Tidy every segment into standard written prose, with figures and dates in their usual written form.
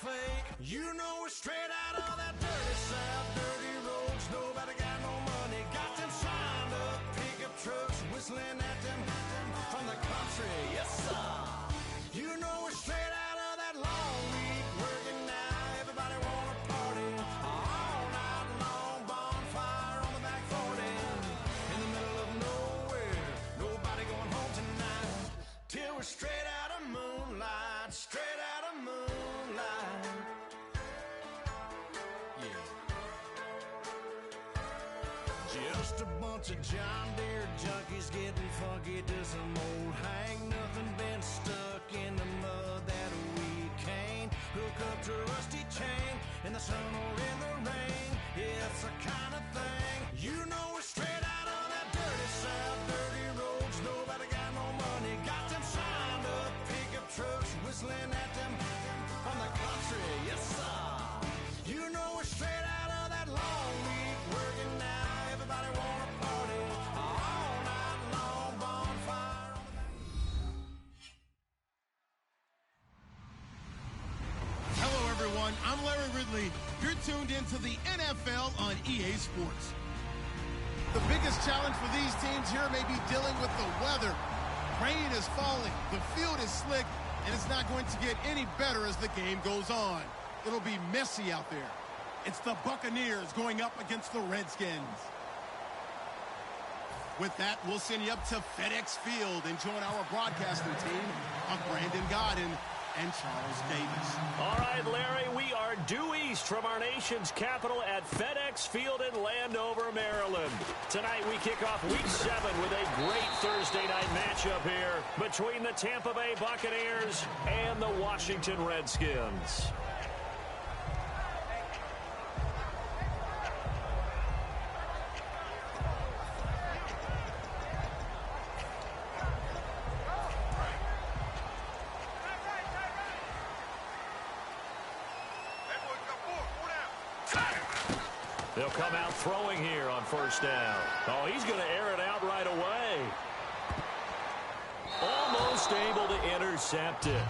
fake. You know we're straight out of that dirty South, dirty roads. Nobody got no money, got them signed up pickup trucks, whistling at them from the country. Yes, sir. You know we're straight out of that long week, working now. Everybody wanna party all night long. Bonfire on the back 40 in the middle of nowhere. Nobody going home tonight till we're straight out of moonlight, straight out of moonlight. Yeah. Just a bunch of John Deere junkies getting funky to some old hang nothing, been stuck in the mud that we can't hook up to a rusty chain in the sun or in the rain. Yeah, it's the kind of thing. You know we're straight out of that dirty South, dirty roads. Nobody got no money, got them signed up pickup trucks, whistling at them from the country. Yes, sir. You know we're straight out of that long week, working now. Everybody wanna party all night long. Bonfire on the back. Hello, everyone. I'm Larry Ridley. You're tuned into the NFL on EA Sports. The biggest challenge for these teams here may be dealing with the weather. Rain is falling, the field is slick, and it's not going to get any better as the game goes on. It'll be messy out there. It's the Buccaneers going up against the Redskins. With that, we'll send you up to FedEx Field and join our broadcasting team of Brandon Godden and Charles Davis. All right, Larry, we are due east from our nation's capital at FedEx Field in Landover, Maryland. Tonight we kick off Week 7 with a great Thursday night matchup here between the Tampa Bay Buccaneers and the Washington Redskins. They'll come out throwing here on first down. Oh, he's going to air it out right away. Almost able to intercept it.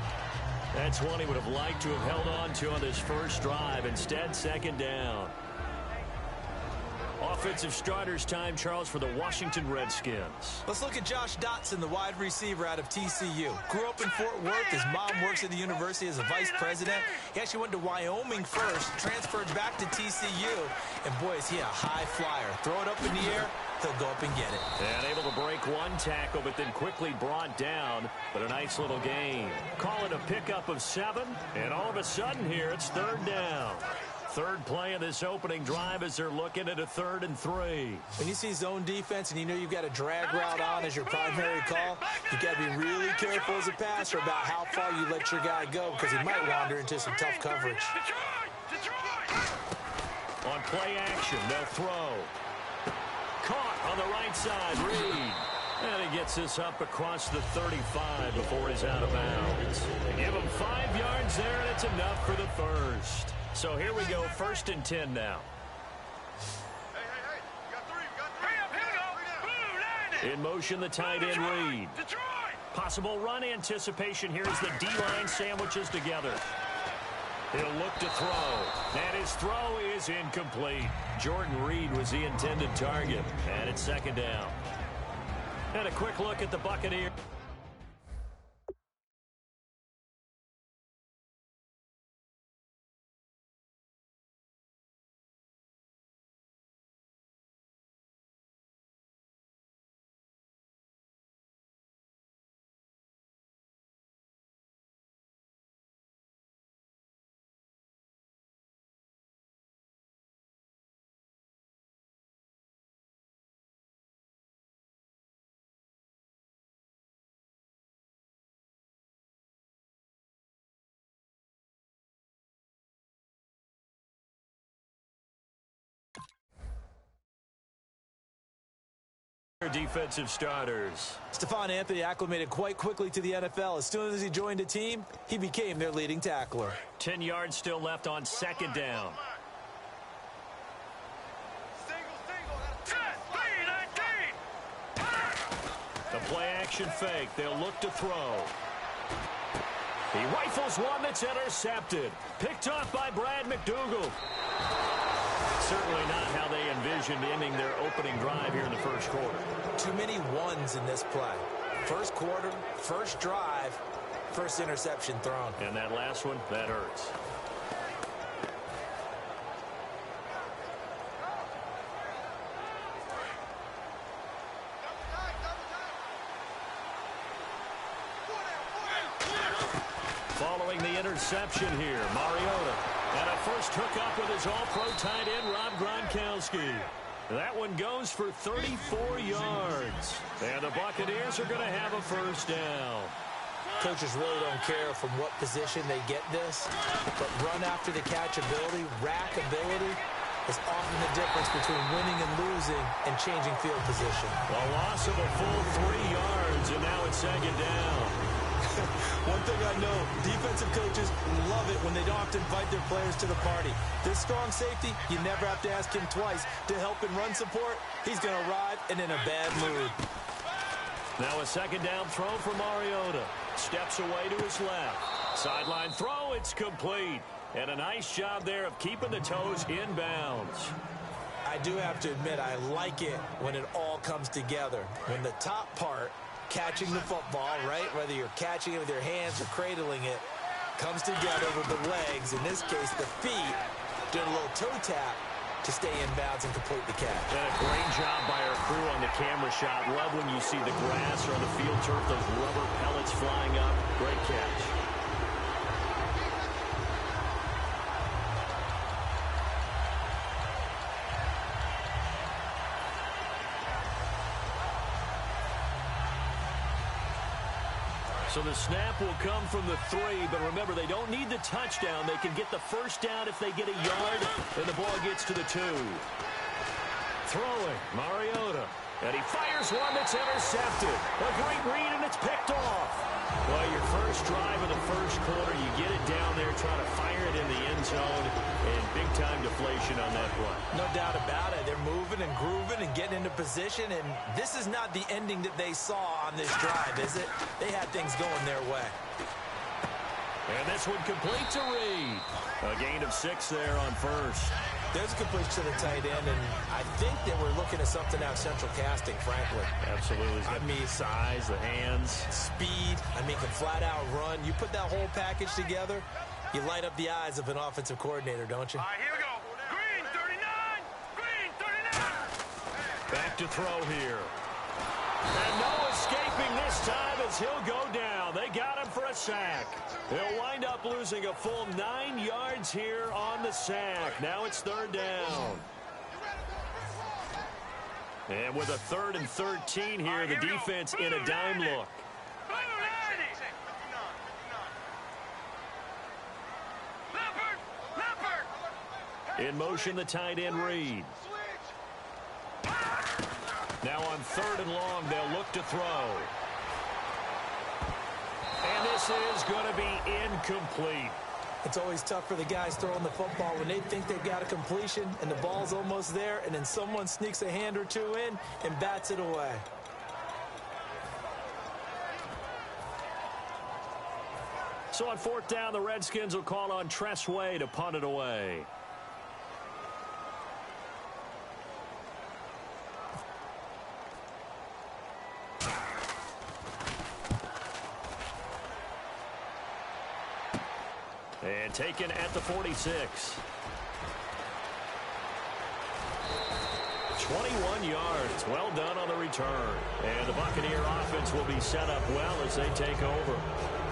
That's one he would have liked to have held on to on his first drive. Instead, second down. Offensive starters time, Charles, for the Washington Redskins. Let's look at Josh Dotson, the wide receiver out of TCU. Grew up in Fort Worth. His mom works at the university as a vice president. He actually went to Wyoming first, transferred back to TCU, and boy, is he a high flyer. Throw it up in the air, he'll go up and get it. And able to break one tackle, but then quickly brought down. But a nice little gain. Call it a pickup of 7, and all of a sudden here, it's third down. Third play of this opening drive as they're looking at a 3rd and 3. When you see zone defense and you know you've got a drag route on as your primary call, you've got to be really careful as a passer about how far you let your guy go because he might wander into some tough coverage. On play action, they'll throw. Caught on the right side, Reed. And he gets this up across the 35 before he's out of bounds. They give him 5 yards there, and it's enough for the first. So here we go, 1st and 10 now. In motion, the tight end Reed. Possible run anticipation here as the D-line sandwiches together. He'll look to throw. And his throw is incomplete. Jordan Reed was the intended target. And it's second down. And a quick look at the Buccaneers. Defensive starters. Stephon Anthony acclimated quite quickly to the NFL. As soon as he joined the team, he became their leading tackler. 10 yards still left on second down. The play action fake. They'll look to throw. He rifles one that's intercepted. Picked off by Brad McDougal. Certainly not how they envisioned ending their opening drive here in the first quarter. Too many ones in this play. First quarter, first drive, first interception thrown. And that last one, that hurts. Following the interception here, Mariota. And a first hookup with his all-pro tight end, Rob Gronkowski. That one goes for 34 yards. And the Buccaneers are going to have a first down. Coaches really don't care from what position they get this, but run after the catch ability, rack ability, is often the difference between winning and losing and changing field position. A loss of a full 3 yards, and now it's second down. One thing I know, defensive coaches love it when they don't have to invite their players to the party. This strong safety, you never have to ask him twice to help in run support. He's going to arrive and in a bad mood. Now a second down throw for Mariota. Steps away to his left. Sideline throw, it's complete. And a nice job there of keeping the toes inbounds. I do have to admit, I like it when it all comes together. When the top part, catching the football, right, whether you're catching it with your hands or cradling it, comes together with the legs, in this case the feet, doing a little toe tap to stay in bounds and complete the catch. And a great job by our crew on the camera shot. Love when you see the grass or the field turf, those rubber pellets flying up. Great catch. So the snap will come from the 3, but remember, they don't need the touchdown. They can get the first down if they get a yard, and the ball gets to the 2. Throwing, Mariota. And he fires one that's intercepted. A great read, and it's picked off. Well, your first drive of the first quarter, you get it down there, try to fire it in the end zone, and big-time deflation on that play. No doubt about it. They're moving and grooving and getting into position, and this is not the ending that they saw on this drive, is it? They had things going their way. And this one complete to Reed. A gain of 6 there on first. There's a completion to the tight end, and I think that we're looking at something out of central casting, frankly. Absolutely. I mean, size, the hands. Speed. I mean, can flat-out run. You put that whole package together, you light up the eyes of an offensive coordinator, don't you? All right, here we go. Green, 39. Green, 39. Back to throw here. And no escaping this time as he'll go down. They got him for a sack. They'll wind up losing a full 9 yards here on the sack. Now it's third down. And with a 3rd and 13 here, the defense in a dime look. In motion, the tight end Reed. Now on 3rd and long, they'll look to throw. And this is going to be incomplete. It's always tough for the guys throwing the football when they think they've got a completion and the ball's almost there, and then someone sneaks a hand or two in and bats it away. So on 4th down, the Redskins will call on Tress Way to punt it away. And taken at the 46. 21 yards. Well done on the return. And the Buccaneer offense will be set up well as they take over.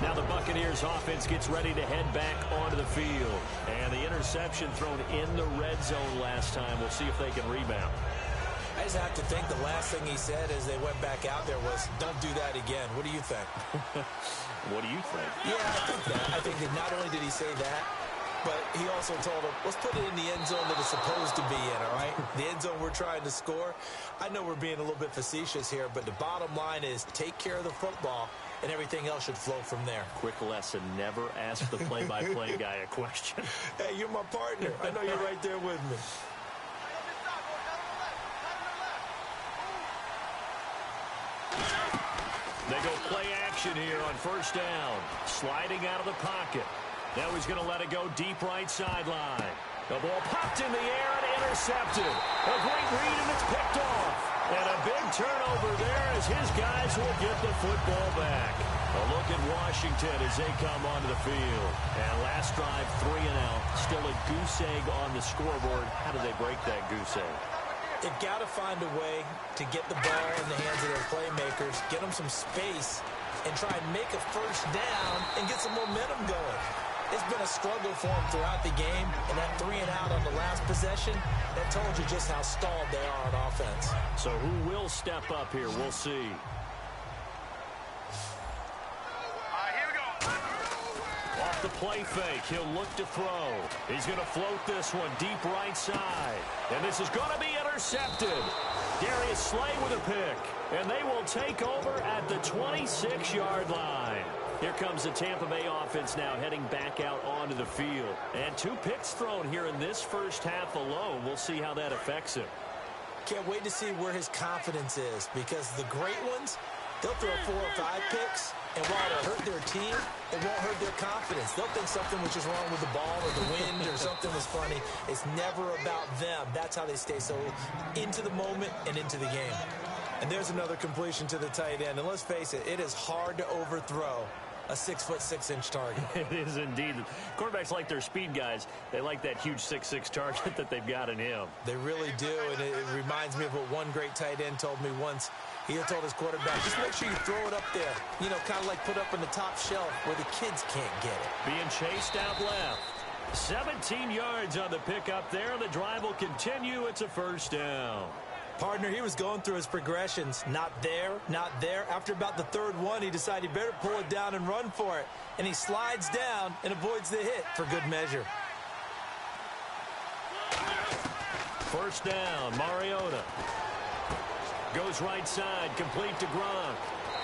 Now the Buccaneers offense gets ready to head back onto the field. And the interception thrown in the red zone last time. We'll see if they can rebound. I just have to think the last thing he said as they went back out there was, don't do that again. What do you think? What do you think? Yeah, I think that. I think that not only did he say that, but he also told them, let's put it in the end zone that it's supposed to be in, all right? The end zone we're trying to score. I know we're being a little bit facetious here, but the bottom line is take care of the football, and everything else should flow from there. Quick lesson, never ask the play-by-play guy a question. Hey, you're my partner. I know you're right there with me. They go play action here on first down. Sliding out of the pocket. Now he's going to let it go deep right sideline. The ball popped in the air and intercepted. A great read, and it's picked off. And a big turnover there as his guys will get the football back. A look at Washington as they come onto the field. And last drive, 3 and out. Still a goose egg on the scoreboard. How do they break that goose egg? They've got to find a way to get the ball in the hands of their playmakers, get them some space, and try and make a first down and get some momentum going. It's been a struggle for them throughout the game, and that 3 and out on the last possession, that told you just how stalled they are on offense. So who will step up here? We'll see. Off the play fake, he'll look to throw. He's going to float this one deep right side. And this is going to be intercepted. Darius Slay with a pick. And they will take over at the 26-yard line. Here comes the Tampa Bay offense now heading back out onto the field. And 2 picks thrown here in this first half alone. We'll see how that affects him. Can't wait to see where his confidence is, because the great ones, they'll throw 4 or 5 picks, and while it'll hurt their team, it won't hurt their confidence. They'll think something was just wrong with the ball or the wind or something was funny. It's never about them. That's how they stay so into the moment and into the game. And there's another completion to the tight end. And let's face it, it is hard to overthrow a 6'6" target. It is indeed. Quarterbacks like their speed guys. They like that huge 6'6" target that they've got in him. They really do, and it reminds me of what one great tight end told me once. He had told his quarterback, just make sure you throw it up there. You know, kind of like put up on the top shelf where the kids can't get it. Being chased out left. 17 yards on the pickup there. The drive will continue. It's a first down. Partner, he was going through his progressions. Not there, not there. After about the 3rd one, he decided he better pull it down and run for it. And he slides down and avoids the hit for good measure. First down, Mariota. Goes right side, complete to Gronk.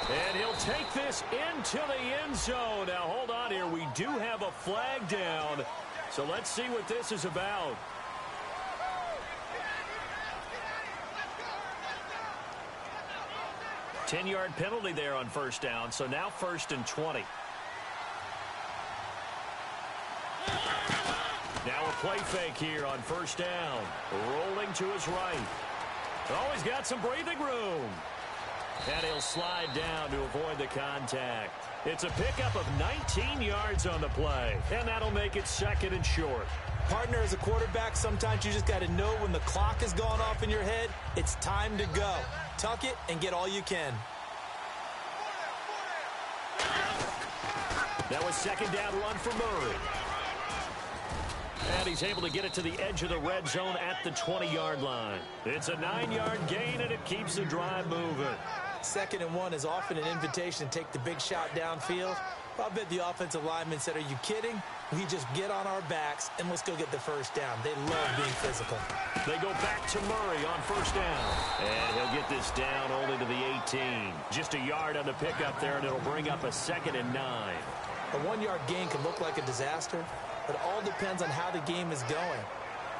And he'll take this into the end zone. Now, hold on here. We do have a flag down. So let's see what this is about. Ten-yard penalty there on first down, so now 1st and 20. Now a play fake here on first down. Rolling to his right. Always got some breathing room. And he'll slide down to avoid the contact. It's a pickup of 19 yards on the play, and that'll make it 2nd and short. Partner, as a quarterback, sometimes you just got to know when the clock has gone off in your head, it's time to go. Tuck it and get all you can. That was 2nd down run for Murray. And he's able to get it to the edge of the red zone at the 20-yard line. It's a 9-yard gain, and it keeps the drive moving. 2nd and 1 is often an invitation to take the big shot downfield. I bet the offensive lineman said, are you kidding? We just get on our backs and let's go get the first down. They love being physical. They go back to Murray on first down. And he'll get this down only to the 18. Just a yard on the pickup there, and it'll bring up a 2nd and 9. A 1-yard gain can look like a disaster, but it all depends on how the game is going.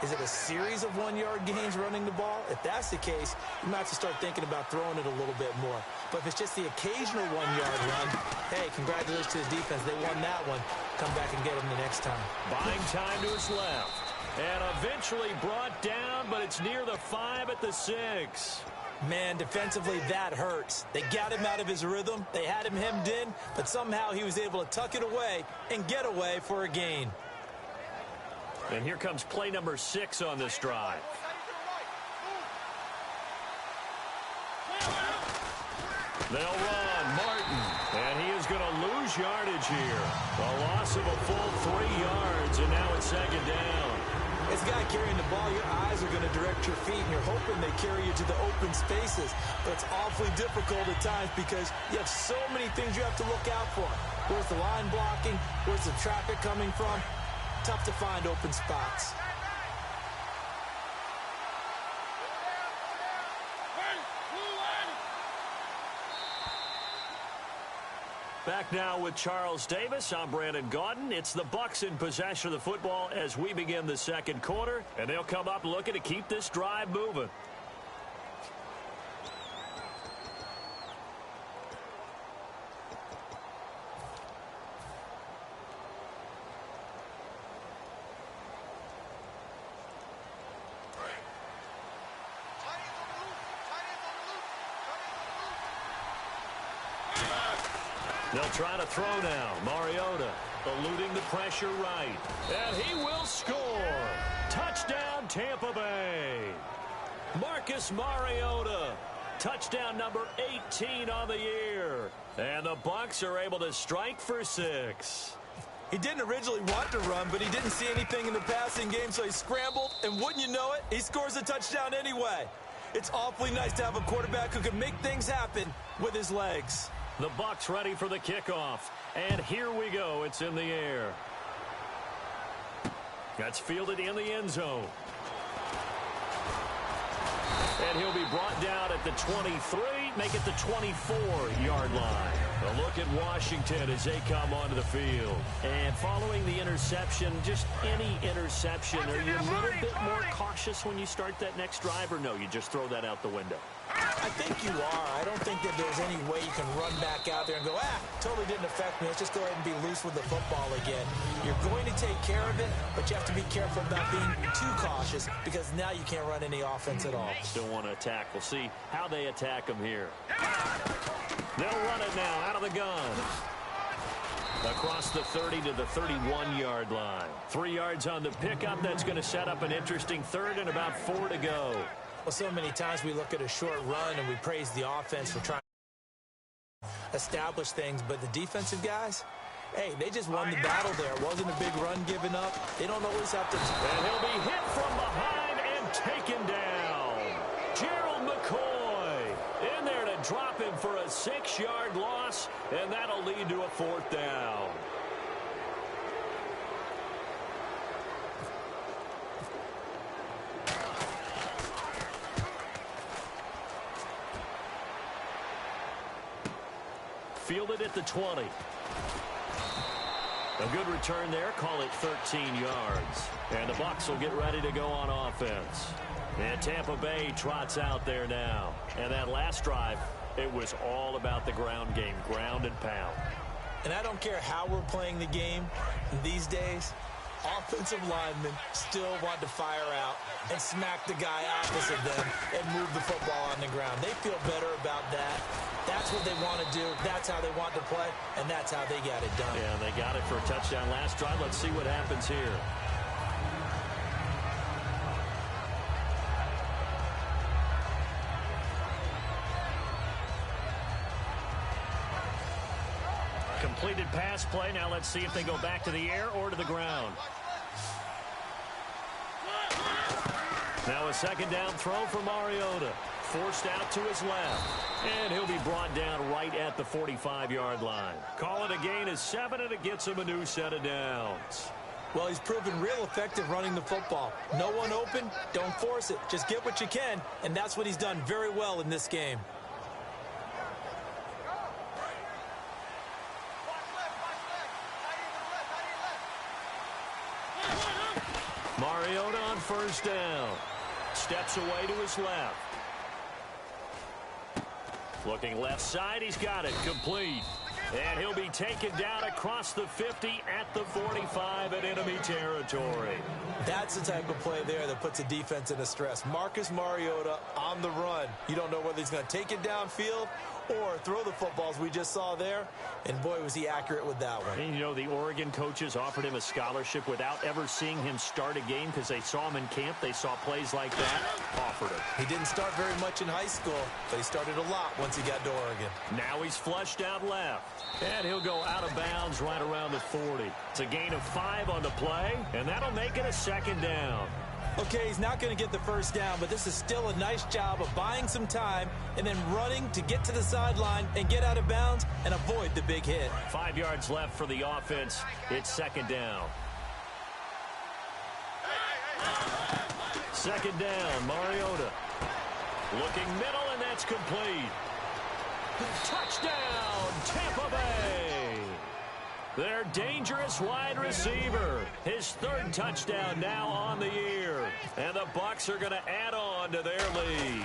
Is it a series of 1-yard gains running the ball? If that's the case, you might have to start thinking about throwing it a little bit more. But if it's just the occasional 1-yard run, hey, congratulations to the defense. They won that one. Come back and get them the next time. Buying time to his left. And eventually brought down, but it's near the 5 at the 6. Man, defensively, that hurts. They got him out of his rhythm. They had him hemmed in, but somehow he was able to tuck it away and get away for a gain. And here comes play number 6 on this drive. They'll run Martin, and he is going to lose yardage here. A loss of a full 3 yards, and now it's 2nd down. This guy carrying the ball, your eyes are going to direct your feet, and you're hoping they carry you to the open spaces. But it's awfully difficult at times because you have so many things you have to look out for. Where's the line blocking? Where's the traffic coming from? Tough to find open spots. Back now with Charles Davis. I'm Brandon Gaudin. It's the Bucs in possession of the football as we begin the 2nd quarter, and they'll come up looking to keep this drive moving. They'll try to throw now. Mariota eluding the pressure right. And he will score. Touchdown, Tampa Bay. Marcus Mariota. Touchdown number 18 on the year. And the Bucs are able to strike for 6. He didn't originally want to run, but he didn't see anything in the passing game, so he scrambled, and wouldn't you know it, he scores a touchdown anyway. It's awfully nice to have a quarterback who can make things happen with his legs. The Bucs ready for the kickoff, and here we go. It's in the air. That's fielded in the end zone. And he'll be brought down at the 23, make it the 24-yard line. A look at Washington as they come onto the field. And following the interception, just any interception, are you a little bit more cautious when you start that next drive, or no, you just throw that out the window? I think you are. I don't think that there's any way you can run back out there and go, totally didn't affect me. Let's just go ahead and be loose with the football again. You're going to take care of it, but you have to be careful about being too cautious because now you can't run any offense at all. Still want to attack. We'll see how they attack them here. They'll run it now out of the gun. Across the 30 to the 31-yard line. 3 yards on the pickup. That's going to set up an interesting third and about 4 to go. Well, so many times we look at a short run and we praise the offense for trying to establish things, but the defensive guys, hey, they just won the battle there. It wasn't a big run given up. They don't always have to. And he'll be hit from behind and taken down. Gerald McCoy in there to drop him for a 6-yard loss, and that'll lead to a 4th down. Fielded at the 20. A good return there. Call it 13 yards. And the Bucs will get ready to go on offense. And Tampa Bay trots out there now. And that last drive, it was all about the ground game, ground and pound. And I don't care how we're playing the game these days, offensive linemen still want to fire out and smack the guy opposite them and move the football on the ground. They feel better about that. That's what they want to do. That's how they want to play, and that's how they got it done. Yeah, they got it for a touchdown last drive. Let's see what happens here. Completed pass play. Now let's see if they go back to the air or to the ground. Now a 2nd down throw for Mariota. Forced out to his left. And he'll be brought down right at the 45-yard line. Call it a gain of 7, and it gets him a new set of downs. Well, he's proven real effective running the football. No one open, don't force it. Just get what you can, and that's what he's done very well in this game. Mariota on 1st down. Steps away to his left. Looking left side, he's got it, complete. And he'll be taken down across the 50 at the 45 at enemy territory. That's the type of play there that puts a defense in a stress. Marcus Mariota on the run. You don't know whether he's going to take it downfield or throw the footballs we just saw there. And boy, was he accurate with that one. And you know, the Oregon coaches offered him a scholarship without ever seeing him start a game because they saw him in camp. They saw plays like that, offered him. He didn't start very much in high school, but he started a lot once he got to Oregon. Now he's flushed out left. And he'll go out of bounds right around the 40. It's a gain of 5 on the play, and that'll make it a 2nd down. Okay, he's not going to get the 1st down, but this is still a nice job of buying some time and then running to get to the sideline and get out of bounds and avoid the big hit. 5 yards left for the offense. It's 2nd down. 2nd down, Mariota. Looking middle, and that's complete. Touchdown, Tampa Bay. Their dangerous wide receiver. His 3rd touchdown now on the year. And the Bucs are going to add on to their lead.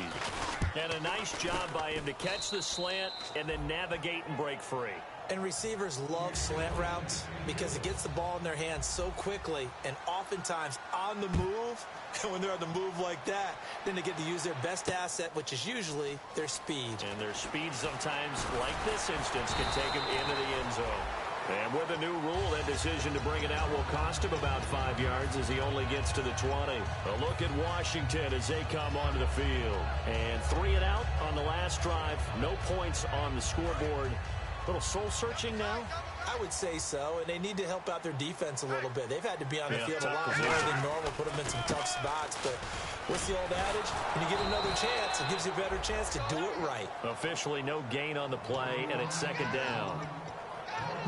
And a nice job by him to catch the slant and then navigate and break free. And receivers love slant routes because it gets the ball in their hands so quickly and oftentimes on the move. And when they're on the move like that, then they get to use their best asset, which is usually their speed. And their speed sometimes, like this instance, can take them into the end zone. And with a new rule, that decision to bring it out will cost him about 5 yards as he only gets to the 20. A look at Washington as they come onto the field. And 3 and out on the last drive. No points on the scoreboard. Little soul-searching now? I would say so, and they need to help out their defense a little bit. They've had to be on the field a lot position. more than normal, put them in some tough spots. But what's the old adage? When you get another chance, it gives you a better chance to do it right. Officially no gain on the play, and it's 2nd down.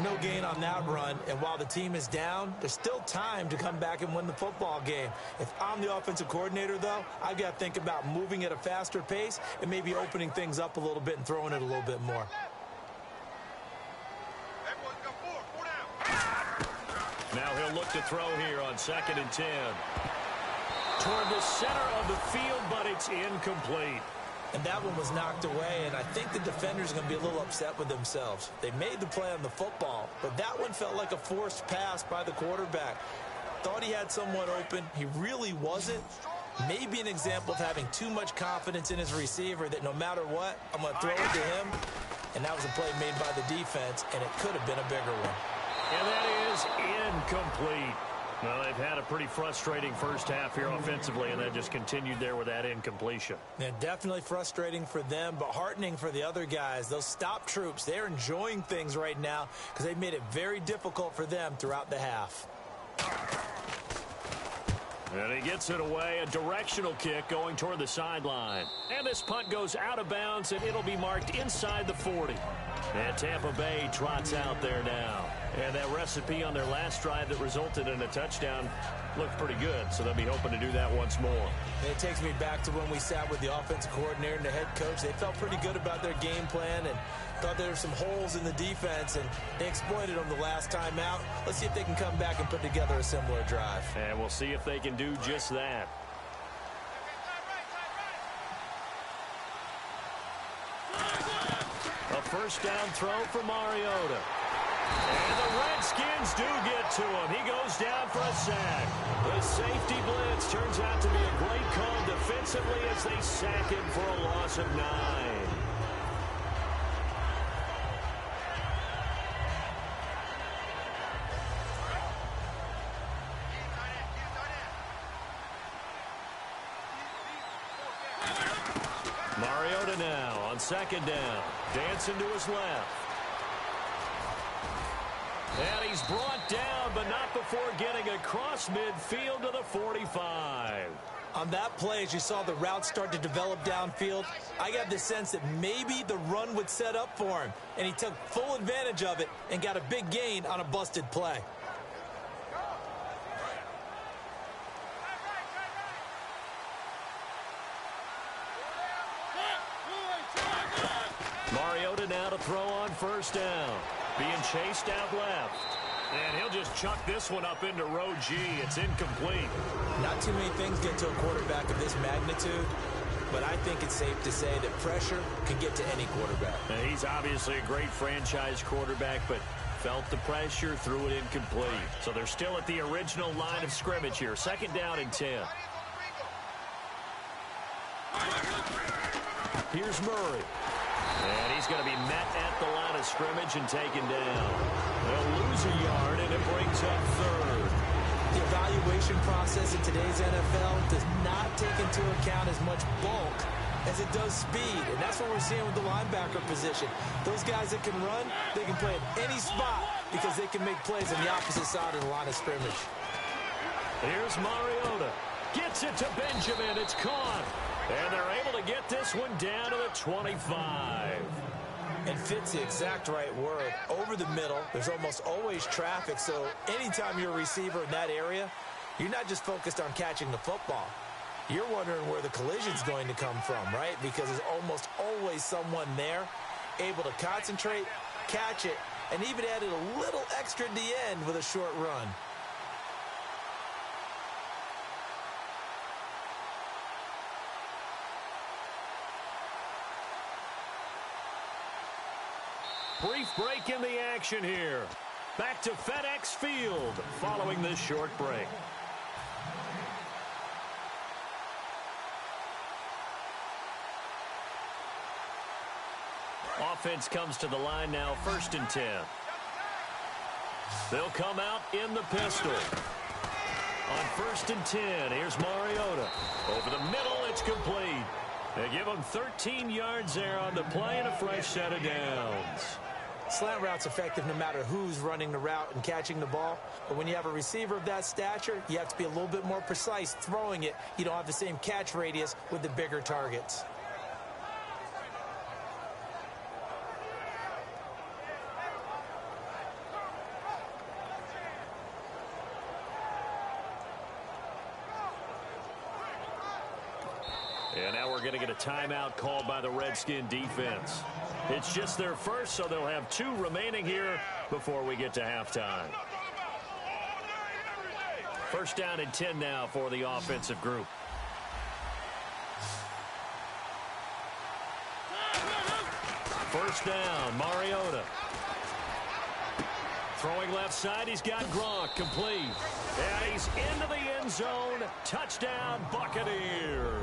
No gain on that run, and while the team is down, there's still time to come back and win the football game. If I'm the offensive coordinator, though, I've got to think about moving at a faster pace and maybe opening things up a little bit and throwing it a little bit more. Now he'll look to throw here on 2nd and 10. Toward the center of the field, but it's incomplete. And that one was knocked away, and I think the defenders are going to be a little upset with themselves. They made the play on the football, but that one felt like a forced pass by the quarterback. Thought he had someone open. He really wasn't. Maybe an example of having too much confidence in his receiver that no matter what, I'm going to throw it to him. And that was a play made by the defense, and it could have been a bigger one. And that is incomplete. Well, they've had a pretty frustrating first half here offensively, and that just continued there with that incompletion. Yeah, definitely frustrating for them, but heartening for the other guys. Those stop troops, they're enjoying things right now because they've made it very difficult for them throughout the half. And he gets it away, a directional kick going toward the sideline. And this punt goes out of bounds, and it'll be marked inside the 40. And Tampa Bay trots out there now. And that recipe on their last drive that resulted in a touchdown looked pretty good, so they'll be hoping to do that once more. And it takes me back to when we sat with the offensive coordinator and the head coach. They felt pretty good about their game plan and thought there were some holes in the defense, and they exploited them the last time out. Let's see if they can come back and put together a similar drive. And we'll see if they can do just that. A first down throw for Mariota. And the Redskins do get to him. He goes down for a sack. The safety blitz turns out to be a great call defensively as they sack him for a loss of 9. Mariota now on 2nd down. Dancing to his left. And he's brought down, but not before getting across midfield to the 45. On that play, as you saw the route start to develop downfield, I got the sense that maybe the run would set up for him. And he took full advantage of it and got a big gain on a busted play. Mariota now to throw on first down. Being chased out left. And he'll just chuck this one up into row G. It's incomplete. Not too many things get to a quarterback of this magnitude, but I think it's safe to say that pressure can get to any quarterback. And he's obviously a great franchise quarterback, but felt the pressure, threw it incomplete. So they're still at the original line of scrimmage here. 2nd down and 10. Here's Murray. And he's going to be met at the line of scrimmage and taken down. They'll lose a yard, and it brings up 3rd. The evaluation process in today's NFL does not take into account as much bulk as it does speed, and that's what we're seeing with the linebacker position. Those guys that can run, they can play at any spot because they can make plays on the opposite side of the line of scrimmage. Here's Mariota. Gets it to Benjamin. It's caught. And they're able to get this one down to the 25. And fits the exact right word. Over the middle, there's almost always traffic, so anytime you're a receiver in that area, you're not just focused on catching the football. You're wondering where the collision's going to come from, right? Because there's almost always someone there able to concentrate, catch it, and even added a little extra at the end with a short run. Brief break in the action here. Back to FedEx Field following this short break. Offense comes to the line now, 1st and 10. They'll come out in the pistol. On 1st and 10, here's Mariota. Over the middle, it's complete. They give him 13 yards there on the play and a fresh set of downs. Slant route's effective no matter who's running the route and catching the ball. But when you have a receiver of that stature, you have to be a little bit more precise throwing it. You don't have the same catch radius with the bigger targets. And now we're going to get a timeout called by the Redskin defense. It's just their first, so they'll have 2 remaining here before we get to halftime. 1st down and 10 now for the offensive group. First down, Mariota. Throwing left side, he's got Gronk, complete. And he's into the end zone. Touchdown, Buccaneers.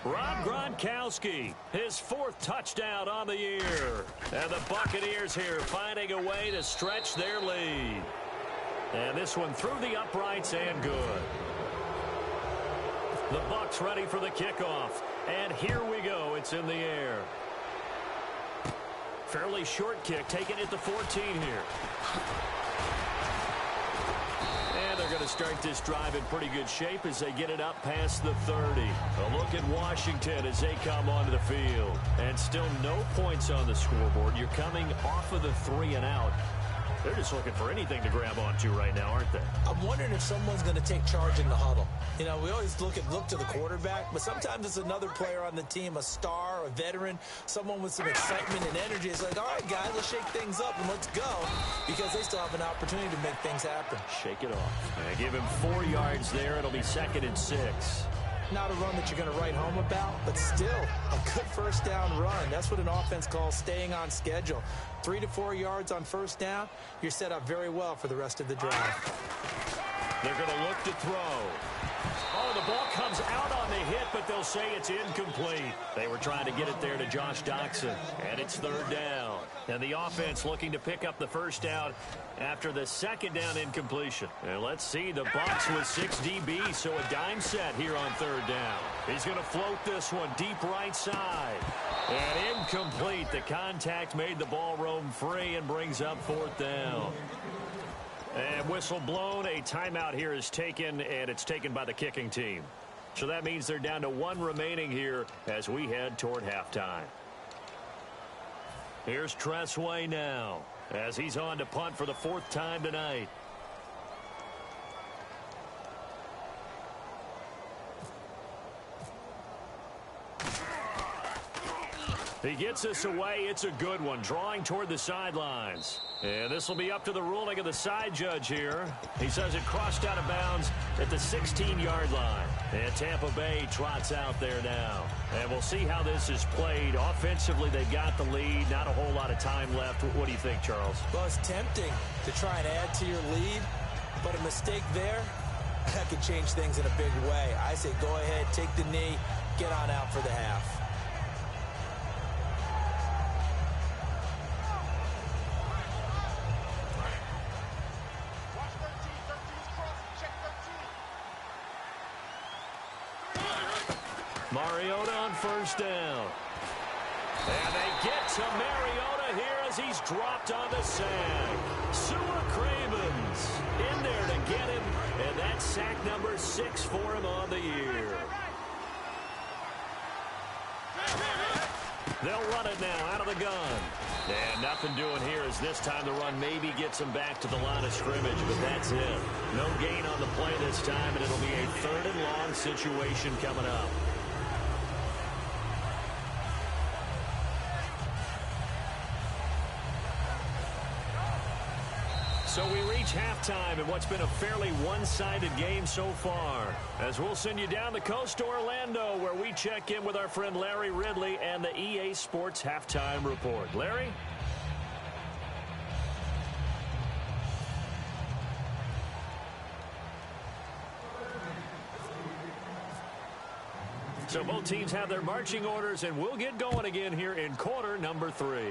Rob Gronkowski, his 4th touchdown on the year. And the Buccaneers here finding a way to stretch their lead. And this one through the uprights and good. The Bucs ready for the kickoff. And here we go. It's in the air. Fairly short kick, taking it to 14 here. And they're going to start this drive in pretty good shape as they get it up past the 30. A look at Washington as they come onto the field. And still no points on the scoreboard. You're coming off of the 3 and out. They're just looking for anything to grab onto right now, aren't they? I'm wondering if someone's going to take charge in the huddle. You know, we always look to the quarterback, but sometimes it's another player on the team, a star, a veteran, someone with some excitement and energy. It's like, all right, guys, let's shake things up and let's go, because they still have an opportunity to make things happen. Shake it off. And give him 4 yards there. It'll be 2nd and 6. Not a run that you're going to write home about, but still a good 1st down run. That's what an offense calls staying on schedule. 3 to 4 yards on 1st down, you're set up very well for the rest of the drive. They're going to look to throw. Oh, the ball comes out on the hit, but they'll say it's incomplete. They were trying to get it there to Josh Doxson, and it's 3rd down. And the offense looking to pick up the 1st down after the 2nd down incompletion. And let's see, the Bucs with 6 DBs, so a dime set here on 3rd down. He's going to float this one deep right side. And incomplete. The contact made the ball roam free and brings up 4th down. And whistle blown. A timeout here is taken, and it's taken by the kicking team. So that means they're down to 1 remaining here as we head toward halftime. Here's Tressway now as he's on to punt for the 4th time tonight. He gets this away. It's a good one, drawing toward the sidelines. And this will be up to the ruling of the side judge here. He says it crossed out of bounds at the 16-yard line. And Tampa Bay trots out there now. And we'll see how this is played. Offensively, they've got the lead. Not a whole lot of time left. What do you think, Charles? Well, it's tempting to try and add to your lead, but a mistake there, that could change things in a big way. I say go ahead, take the knee, get on out for the half. Mariota on 1st down. And they get to Mariota here as he's dropped on the sack. Sua Cravens in there to get him, and that's sack number 6 for him on the year. They'll run it now out of the gun. And nothing doing here as this time the run maybe gets him back to the line of scrimmage, but that's it. No gain on the play this time, and it'll be a 3rd and long situation coming up. So we reach halftime in what's been a fairly one-sided game so far. As we'll send you down the coast to Orlando, where we check in with our friend Larry Ridley and the EA Sports Halftime Report. Larry? So both teams have their marching orders, and we'll get going again here in quarter number 3.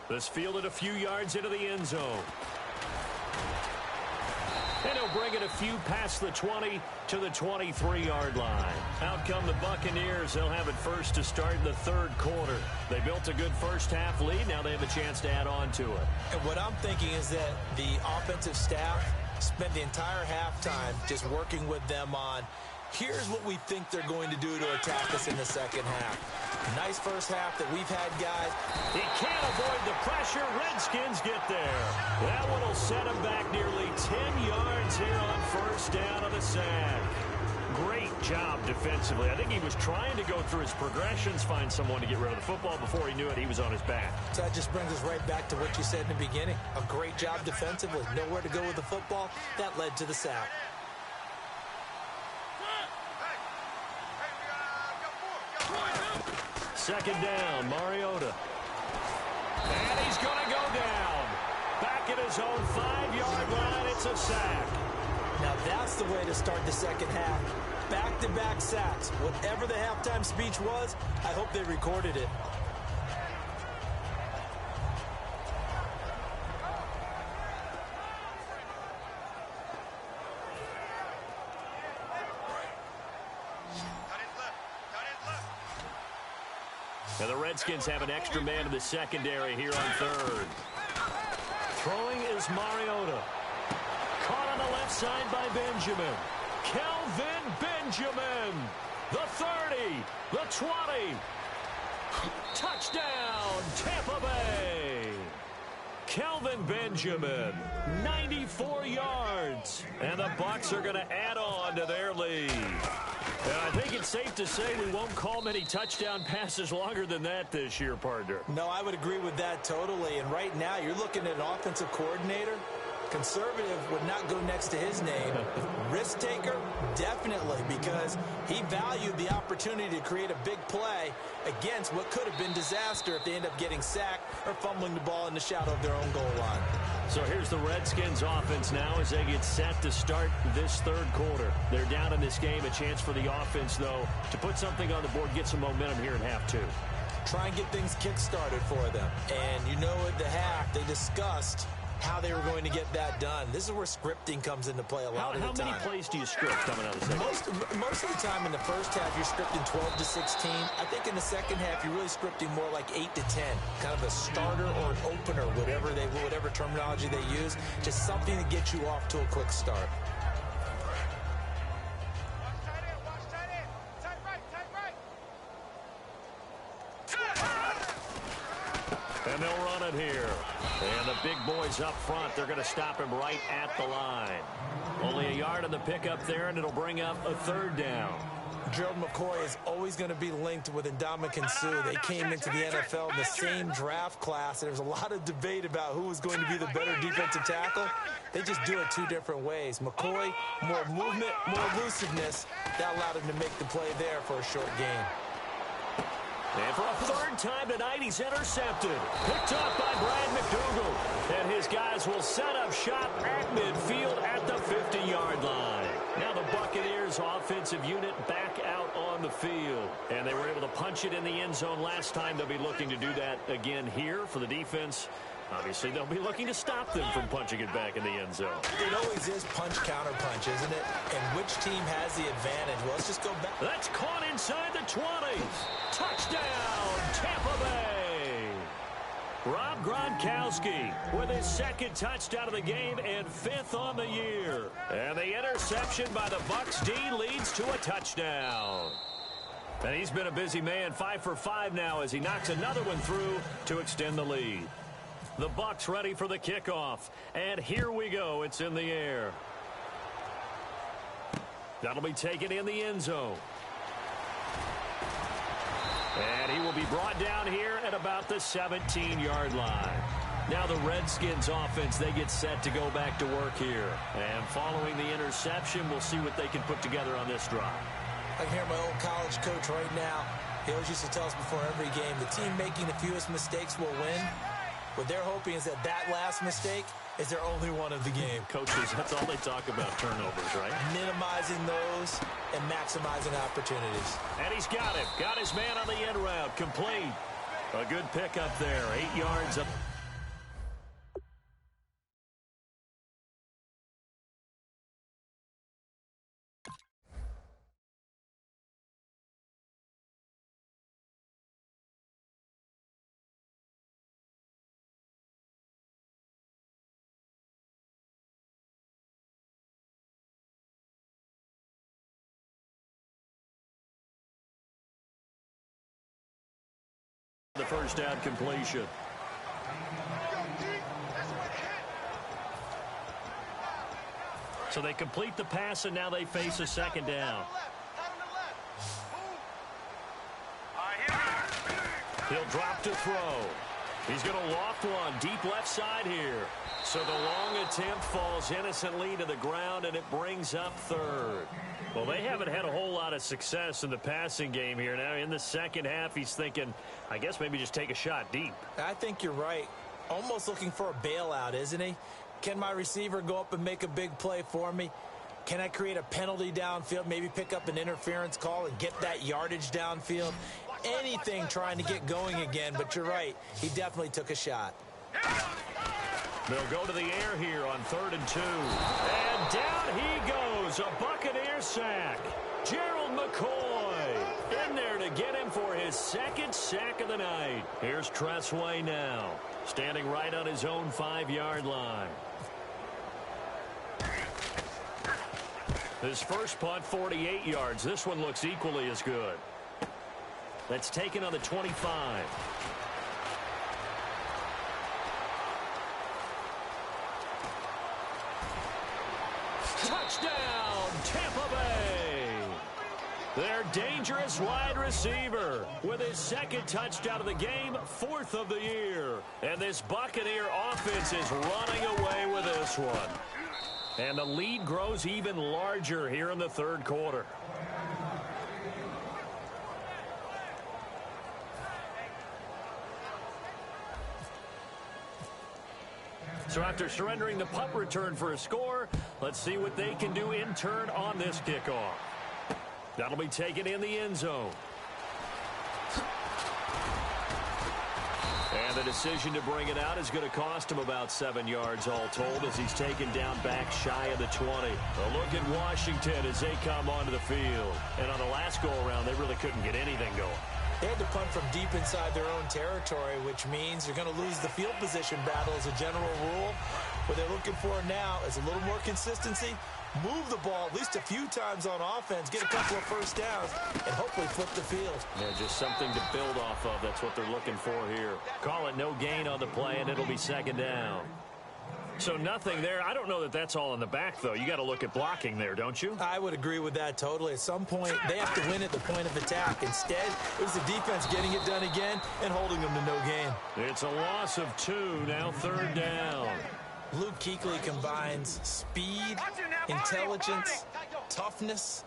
This fielded a few yards into the end zone. And he'll bring it a few past the 20 to the 23-yard line. Out come the Buccaneers. They'll have it first to start in the third quarter. They built a good first-half lead. Now they have a chance to add on to it. And what I'm thinking is that the offensive staff spent the entire halftime just working with them on, here's what we think they're going to do to attack us in the second half. Nice first half that we've had, guys. He can't avoid the pressure. Redskins get there. That one will set him back nearly 10 yards here on first down of the sack. Great job defensively. I think he was trying to go through his progressions, find someone to get rid of the football. Before he knew it, he was on his back. So that just brings us right back to what you said in the beginning. A great job defensively. Nowhere to go with the football. That led to the sack. Second down, Mariota. And he's going to go down. Back at his own 5-yard line, it's a sack. Now that's the way to start the second half. Back-to-back sacks. Whatever the halftime speech was, I hope they recorded it. And the Redskins have an extra man in the secondary here on third. Throwing is Mariota. Caught on the left side by Benjamin. Kelvin Benjamin. The 30. The 20. Touchdown, Tampa Bay. Kelvin Benjamin, 94 yards. And the Bucs are going to add on to their lead. And I think it's safe to say we won't call many touchdown passes longer than that this year, partner. No, I would agree with that totally. And right now, you're looking at an offensive coordinator. Conservative would not go next to his name. Risk taker, definitely, because he valued the opportunity to create a big play against what could have been disaster if they end up getting sacked or fumbling the ball in the shadow of their own goal line. So here's the Redskins offense now as they get set to start this third quarter. They're down in this game. A chance for the offense, though, to put something on the board, get some momentum here in half 2. Try and get things kick-started for them. And you know at the half, they discussed how they were going to get that done. This is where scripting comes into play a lot of the time. How many plays do you script coming out of the second? Most of the time in the first half, you're scripting 12 to 16. I think in the second half, you're really scripting more like 8 to 10. Kind of a starter or an opener, whatever terminology they use. Just something to get you off to a quick start. And they'll run it here. And the big boys up front, they're going to stop him right at the line. Only a yard on the pickup there, and it'll bring up a third down. Gerald McCoy is always going to be linked with Ndamukong Suh. They came into the NFL in the same draft class, and there's a lot of debate about who was going to be the better defensive tackle. They just do it 2 different ways. McCoy, more movement, more elusiveness. That allowed him to make the play there for a short gain. And for a third time tonight, he's intercepted. Picked up by Brad McDougal. And his guys will set up shop at midfield at the 50-yard line. Now the Buccaneers offensive unit back out on the field. And they were able to punch it in the end zone last time. They'll be looking to do that again here for the defense. Obviously, they'll be looking to stop them from punching it back in the end zone. It always is punch-counter-punch, isn't it? And which team has the advantage? Well, let's just go back. That's caught inside the 20. Touchdown, Tampa Bay. Rob Gronkowski with his second touchdown of the game and 5th on the year. And the interception by the Bucs D leads to a touchdown. And he's been a busy man, 5 for 5 now as he knocks another one through to extend the lead. The Bucs ready for the kickoff. And here we go. It's in the air. That'll be taken in the end zone. And he will be brought down here at about the 17-yard line. Now the Redskins offense, they get set to go back to work here. And following the interception, we'll see what they can put together on this drive. I can hear my old college coach right now. He always used to tell us before every game, the team making the fewest mistakes will win. What they're hoping is that last mistake is their only one of the game. Coaches, that's all they talk about, turnovers, right? Minimizing those and maximizing opportunities. And he's got him. Got his man on the end route. Complete. A good pickup there. 8 yards up. The first down completion. So they complete the pass, and now they face a second down. He'll drop to throw. He's going to loft one deep left side here. So the long attempt falls innocently to the ground, and it brings up third. Well, they haven't had a whole lot of success in the passing game here. Now, in the second half, he's thinking, I guess maybe just take a shot deep. I think you're right. Almost looking for a bailout, isn't he? Can my receiver go up and make a big play for me? Can I create a penalty downfield, maybe pick up an interference call and get that yardage downfield? Anything trying to get going again, but you're right. He definitely took a shot. They'll go to the air here on 3rd and 2. And down he goes. A Buccaneer sack. Gerald McCoy in there to get him for his second sack of the night. Here's Tressway now, standing right on his own 5-yard line. His first punt, 48 yards. This one looks equally as good. That's taken on the 25. Touchdown, Tampa Bay. Their dangerous wide receiver with his second touchdown of the game, 4th of the year. And this Buccaneer offense is running away with this one. And the lead grows even larger here in the 3rd quarter. So after surrendering the punt return for a score, let's see what they can do in turn on this kickoff. That'll be taken in the end zone. And the decision to bring it out is going to cost him about 7 yards all told as he's taken down back shy of the 20. A look at Washington as they come onto the field. And on the last go-around, they really couldn't get anything going. They had to punt from deep inside their own territory, which means you're going to lose the field position battle as a general rule. What they're looking for now is a little more consistency, move the ball at least a few times on offense, get a couple of first downs, and hopefully flip the field. Yeah, just something to build off of. That's what they're looking for here. Call it no gain on the play, and it'll be second down. So nothing there. I don't know that that's all in the back, though. You got to look at blocking there, don't you? I would agree with that totally. At some point, they have to win at the point of attack. Instead, it was the defense getting it done again and holding them to no gain. It's a loss of 2, now 3rd down. Luke Kuechly combines speed, intelligence, toughness,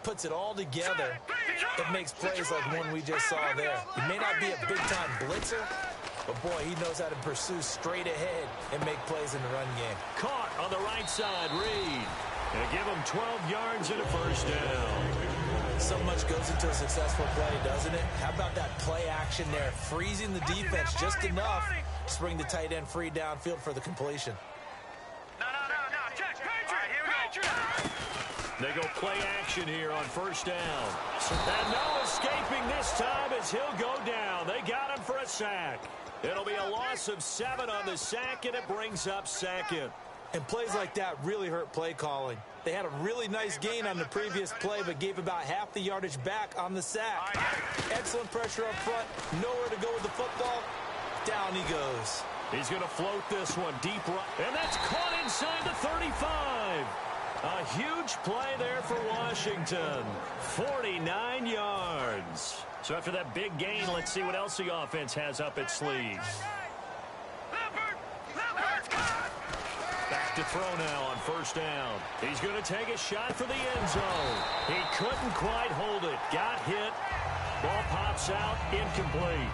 puts it all together. It makes plays like one we just saw there. He may not be a big-time blitzer, but, boy, he knows how to pursue straight ahead and make plays in the run game. Caught on the right side, Reed. They give him 12 yards and a first down. So much goes into a successful play, doesn't it? How about that play action there, freezing the defense just enough to bring the tight end free downfield for the completion. No. Check. Patriot. They go play action here on first down. And no escaping this time as he'll go down. They got him for a sack. It'll be a loss of 7 on the sack, and it brings up second. And plays like that really hurt play calling. They had a really nice gain on the previous play, but gave about half the yardage back on the sack. Excellent pressure up front. Nowhere to go with the football. Down he goes. He's going to float this one deep right. And that's caught inside the 35. A huge play there for Washington. 49 yards. So after that big gain, let's see what else the offense has up its sleeve. Back to throw now on first down. He's going to take a shot for the end zone. He couldn't quite hold it. Got hit. Ball pops out. Incomplete.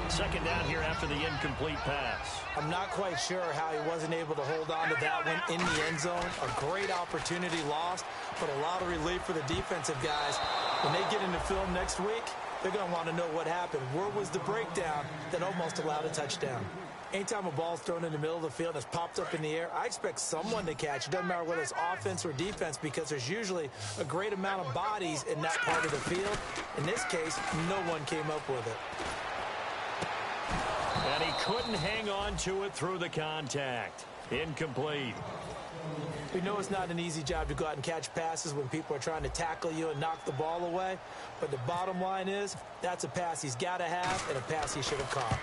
Second down here after the incomplete pass. I'm not quite sure how he wasn't able to hold on to that one in the end zone. A great opportunity lost, but a lot of relief for the defensive guys. When they get into film next week, they're going to want to know what happened. Where was the breakdown that almost allowed a touchdown? Anytime a ball's thrown in the middle of the field and it's popped up in the air, I expect someone to catch. It doesn't matter whether it's offense or defense, because there's usually a great amount of bodies in that part of the field. In this case, no one came up with it. And he couldn't hang on to it through the contact. Incomplete. We know it's not an easy job to go out and catch passes when people are trying to tackle you and knock the ball away. But the bottom line is, that's a pass he's got to have and a pass he should have caught.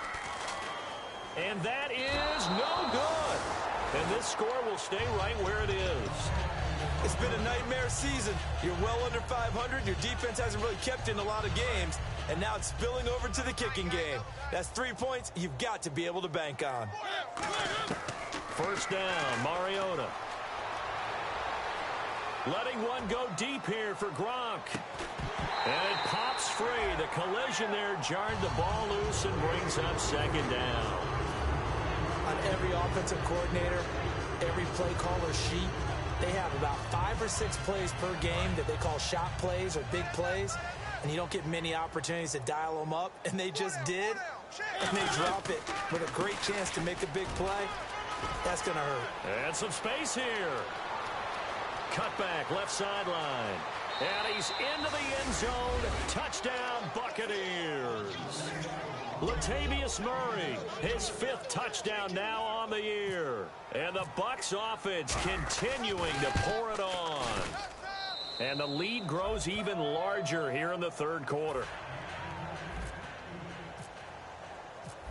And that is no good. And this score will stay right where it is. It's been a nightmare season. You're well under 500. Your defense hasn't really kept in a lot of games. And now it's spilling over to the kicking game. That's 3 points you've got to be able to bank on. First down, Mariota. Letting one go deep here for Gronk. And it pops free. The collision there jarred the ball loose and brings up second down. On every offensive coordinator, every play caller sheet, they have about 5 or 6 plays per game that they call shot plays or big plays. And you don't get many opportunities to dial them up. And they just did. And they drop it with a great chance to make a big play. That's going to hurt. And some space here. Cutback, left sideline. And he's into the end zone. Touchdown, Buccaneers. Latavius Murray, his 5th touchdown now on the year. And the Bucs offense continuing to pour it on. And the lead grows even larger here in the third quarter.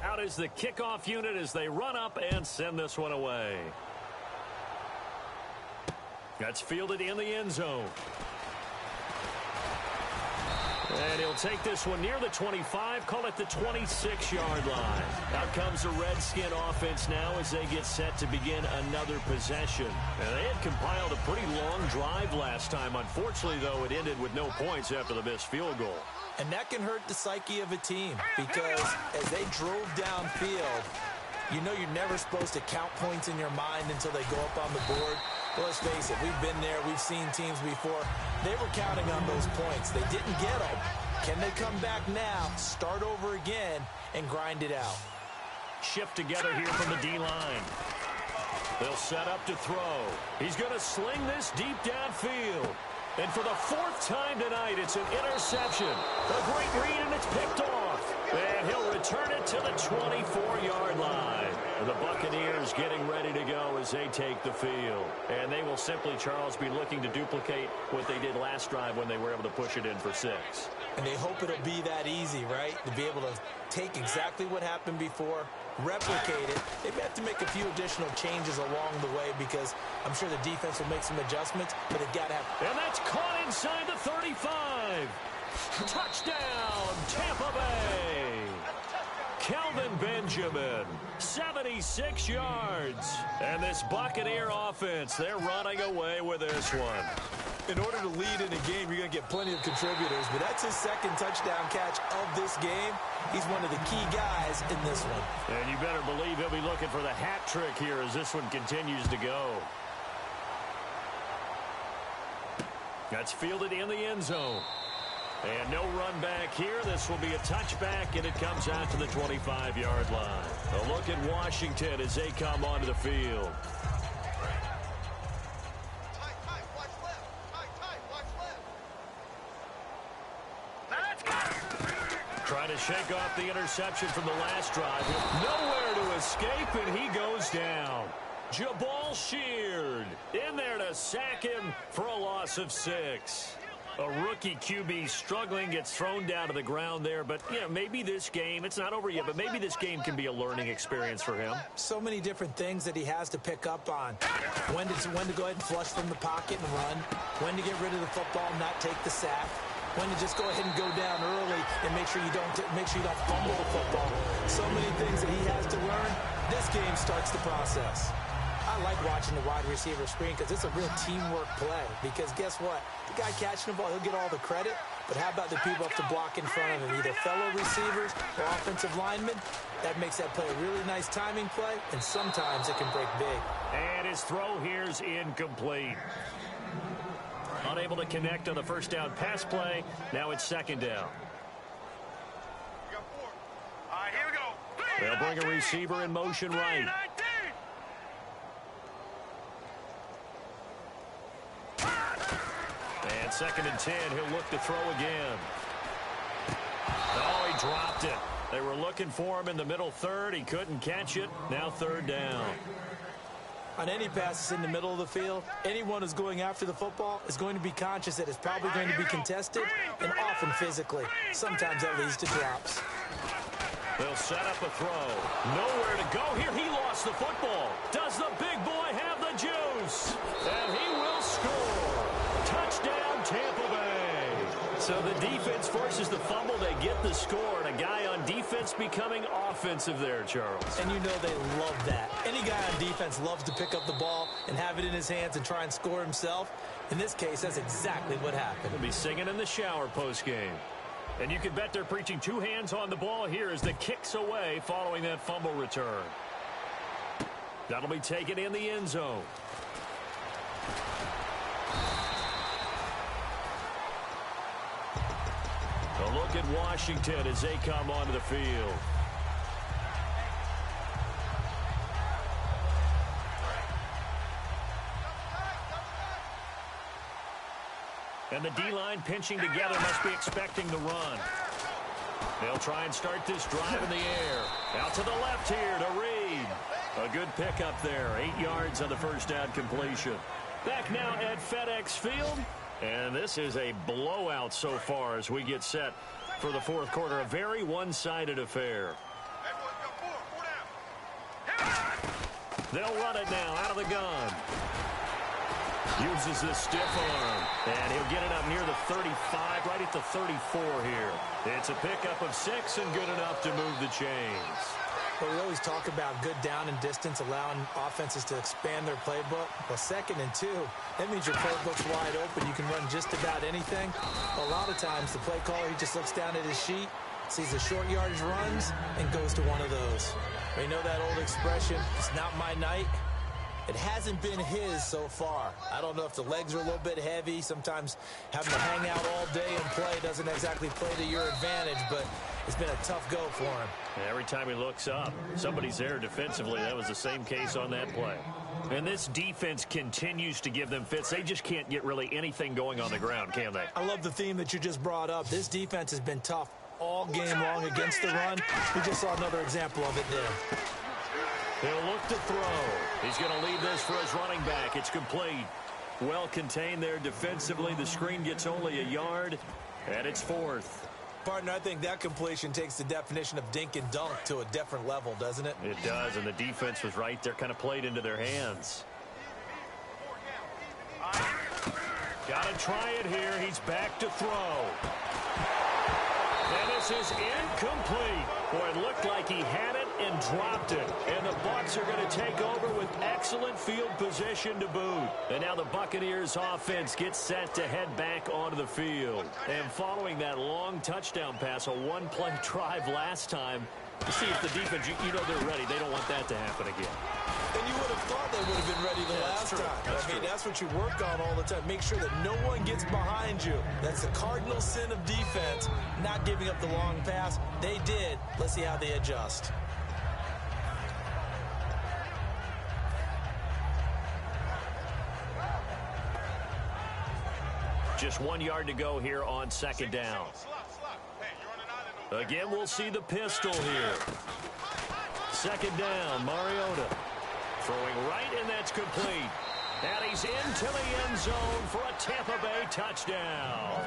Out is the kickoff unit as they run up and send this one away. That's fielded in the end zone. And he'll take this one near the 25, call it the 26-yard line. Out comes the Redskin offense now as they get set to begin another possession. And they had compiled a pretty long drive last time. Unfortunately, though, it ended with no points after the missed field goal. And that can hurt the psyche of a team because as they drove downfield, you know you're never supposed to count points in your mind until they go up on the board. But let's face it, we've been there. We've seen teams before. They were counting on those points. They didn't get them. Can they come back now, start over again, and grind it out? Shift together here from the D-line. They'll set up to throw. He's going to sling this deep downfield. And for the 4th time tonight, it's an interception. A great read, and it's picked off. And he'll return it to the 24-yard line. And the Buccaneers getting ready to go as they take the field. And they will simply, Charles, be looking to duplicate what they did last drive when they were able to push it in for 6. And they hope it'll be that easy, right? To be able to take exactly what happened before, replicate it. They may have to make a few additional changes along the way because I'm sure the defense will make some adjustments, but they got to have... And that's caught inside the 35. Touchdown, Tampa Bay. Kelvin Benjamin, 76 yards. And this Buccaneer offense, they're running away with this one. In order to lead in a game, you're going to get plenty of contributors, but that's his 2nd touchdown catch of this game. He's one of the key guys in this one. And you better believe he'll be looking for the hat trick here as this one continues to go. That's fielded in the end zone. And no run back here. This will be a touchback, and it comes out to the 25-yard line. A look at Washington as they come onto the field. Trying to shake off the interception from the last drive. Nowhere to escape, and he goes down. Jabal Sheard in there to sack him for a loss of 6. A rookie QB struggling, gets thrown down to the ground there. But, yeah, maybe this game, it's not over yet, but maybe this game can be a learning experience for him. So many different things that he has to pick up on. When to go ahead and flush from the pocket and run. When to get rid of the football and not take the sack. When to just go ahead and go down early and make sure you don't fumble the football. So many things that he has to learn. This game starts the process. I I like watching the wide receiver screen because it's a real teamwork play. Because guess what? The guy catching the ball, he'll get all the credit. But how about the people up to block in front of him, either fellow receivers or offensive linemen? That makes that play a really nice timing play, and sometimes it can break big. And his throw here's incomplete. Unable to connect on the first down pass play. Now it's second down. All right, here we go. They'll bring a receiver in motion right. And second and 10, he'll look to throw again. Oh, he dropped it. They were looking for him in the middle third. He couldn't catch it. Now third down. On any passes in the middle of the field, anyone who's going after the football is going to be conscious that it's probably going to be contested and often physically. Sometimes that leads to drops. They'll set up a throw. Nowhere to go here. He lost the football. Does the big boy have the juice? And he will score. Touchdown, Tampa Bay. So the defense forces the fumble. They get the score. And a guy on defense becoming offensive there, Charles. And you know they love that. Any guy on defense loves to pick up the ball and have it in his hands and try and score himself. In this case, that's exactly what happened. He'll be singing in the shower post-game. And you can bet they're preaching two hands on the ball here as the kick's away following that fumble return. That'll be taken in the end zone. A look at Washington as they come onto the field. And the D-line pinching together must be expecting the run. They'll try and start this drive in the air. Out to the left here to Reed. A good pickup there. 8 yards on the first down completion. Back now at FedEx Field. And this is a blowout so far as we get set for the fourth quarter. A very one-sided affair. They'll run it now out of the gun. Uses the stiff arm, and he'll get it up near the 35, right at the 34 here. It's a pickup of 6 and good enough to move the chains. But we always talk about good down and distance, allowing offenses to expand their playbook. Well, 2nd and 2, that means your playbook's wide open. You can run just about anything. A lot of times, the play caller, he just looks down at his sheet, sees the short yardage runs, and goes to one of those. You know that old expression, it's not my night? It hasn't been his so far. I don't know if the legs are a little bit heavy. Sometimes having to hang out all day and play doesn't exactly play to your advantage, but it's been a tough go for him. Every time he looks up, somebody's there defensively. That was the same case on that play. And this defense continues to give them fits. They just can't get really anything going on the ground, can they? I love the theme that you just brought up. This defense has been tough all game long against the run. We just saw another example of it there. He'll look to throw. He's going to leave this for his running back. It's complete. Well contained there defensively. The screen gets only a yard, and it's 4th. Partner, I think that completion takes the definition of dink and dunk to a different level, doesn't it? It does, and the defense was right there, kind of played into their hands. Got to try it here. He's back to throw. And this is incomplete. Boy, it looked like he had it and dropped it. And the Bucs are going to take over with excellent field position to boot. And now the Buccaneers offense gets set to head back onto the field. And following that long touchdown pass, a one-play drive last time, to see if the defense, you know they're ready. They don't want that to happen again. And you would have thought they would have been ready the last time. That's what you work on all the time. Make sure that no one gets behind you. That's the cardinal sin of defense, not giving up the long pass. They did. Let's see how they adjust. Just 1 yard to go here on 2nd down. Again, we'll see the pistol here. 2nd down, Mariota. Throwing right, and that's complete. And he's into the end zone for a Tampa Bay touchdown.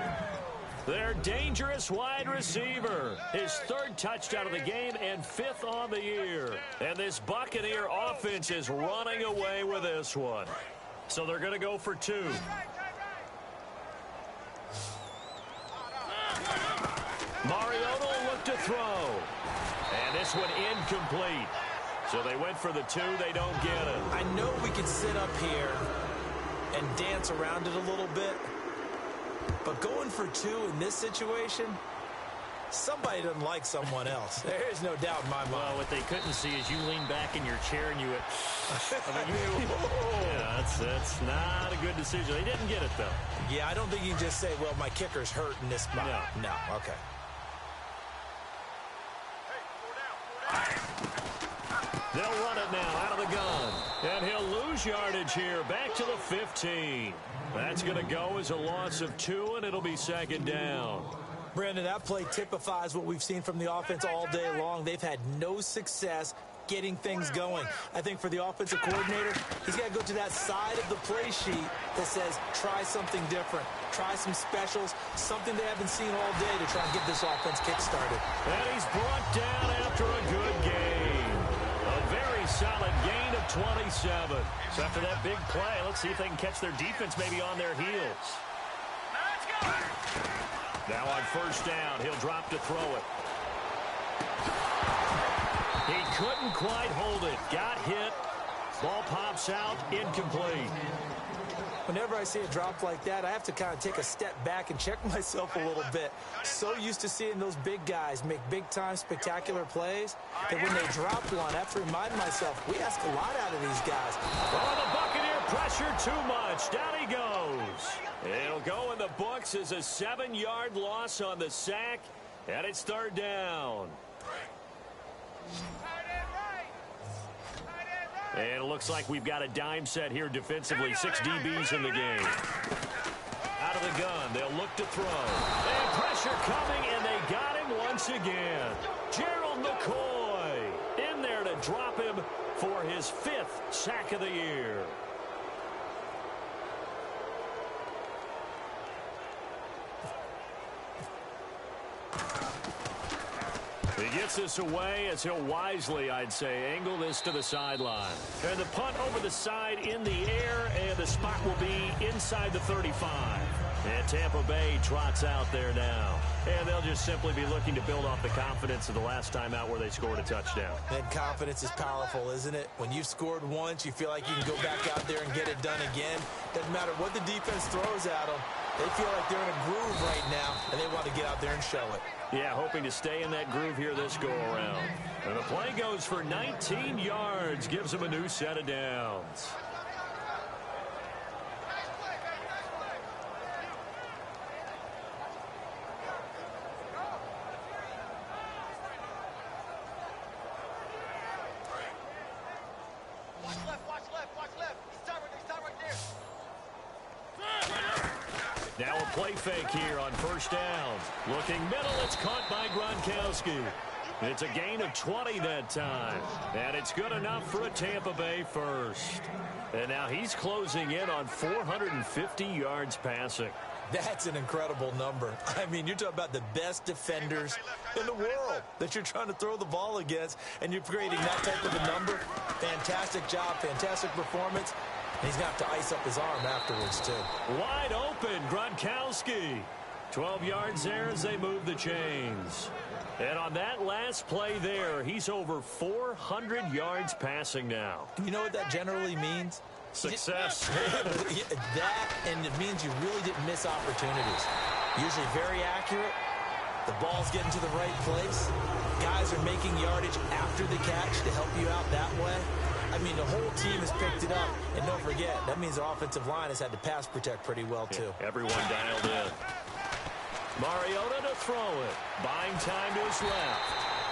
Their dangerous wide receiver. His 3rd touchdown of the game and 5th on the year. And this Buccaneer offense is running away with this one. So they're going to go for 2. Mariota will look to throw. And this one incomplete. So they went for the 2. They don't get it. I know we could sit up here and dance around it a little bit, but going for 2 in this situation, somebody doesn't like someone else. There is no doubt in my mind. Well, what they couldn't see is you lean back in your chair and you went, yeah, that's not a good decision. They didn't get it, though. Yeah, I don't think you can just say, well, my kicker's hurt in this spot. No, okay. They'll run it now out of the gun. And he'll lose yardage here. Back to the 15. That's going to go as a loss of 2, and it'll be second down. Brandon, that play typifies what we've seen from the offense all day long. They've had no success getting things going. I think for the offensive coordinator, he's got to go to that side of the play sheet that says, try something different. Try some specials, something they haven't seen all day to try and get this offense kick-started. And he's brought down after a good gain. A very solid gain of 27. So after that big play, let's see if they can catch their defense maybe on their heels. Now on first down, he'll drop to throw it. He couldn't quite hold it. Got hit. Ball pops out. Incomplete. Whenever I see a drop like that, I have to kind of take a step back and check myself a little bit. So used to seeing those big guys make big-time spectacular plays that when they drop one, I have to remind myself, we ask a lot out of these guys. Oh, the Buccaneer pressure too much. Down he goes. It'll go in the books as a 7-yard loss on the sack, and it's third down. And it looks like we've got a dime set here defensively. 6 DBs in the game. Out of the gun, they'll look to throw. And pressure coming, and they got him once again. Gerald McCoy in there to drop him for his 5th sack of the year. He gets this away as he'll wisely, I'd say, angle this to the sideline. And the punt over the side in the air, and the spot will be inside the 35. And Tampa Bay trots out there now. And they'll just simply be looking to build off the confidence of the last time out where they scored a touchdown. And confidence is powerful, isn't it? When you've scored once, you feel like you can go back out there and get it done again. Doesn't matter what the defense throws at them. They feel like they're in a groove right now, and they want to get out there and show it. Yeah, hoping to stay in that groove here this go-around. And the play goes for 19 yards, gives them a new set of downs. Now a play fake here on first down. Looking middle, it's caught by Gronkowski. It's a gain of 20 that time. And it's good enough for a Tampa Bay first. And now he's closing in on 450 yards passing. That's an incredible number. I mean, you're talking about the best defenders in the world that you're trying to throw the ball against, and you're creating that type of a number. Fantastic job, fantastic performance. And he's going to have to ice up his arm afterwards, too. Wide open, Gronkowski. 12 yards there as they move the chains. And on that last play there, he's over 400 yards passing now. You know what that generally means? Success. That, and it means you really didn't miss opportunities. Usually very accurate. The ball's getting to the right place. Guys are making yardage after the catch to help you out that way. I mean, the whole team has picked it up. And don't forget, that means the offensive line has had to pass protect pretty well, too. Yeah, everyone dialed in. Mariota to throw it. Buying time to his left.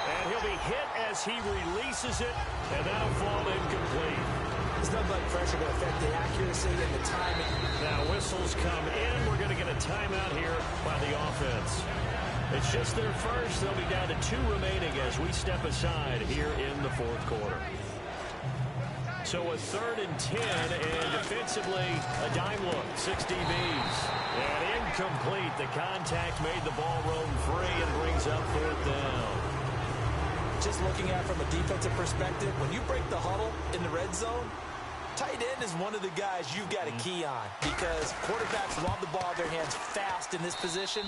And he'll be hit as he releases it, and that'll fall incomplete. It's not like pressure to affect the accuracy and the timing. Now whistles come in. We're going to get a timeout here by the offense. It's just their first. They'll be down to 2 remaining as we step aside here in the fourth quarter. So a 3rd and 10, and defensively, a dime look, 6 DBs. And incomplete. The contact made the ball roam free and brings up 4th down. Just looking at it from a defensive perspective, when you break the huddle in the red zone, tight end is one of the guys you've got a key on because quarterbacks love the ball in their hands fast in this position,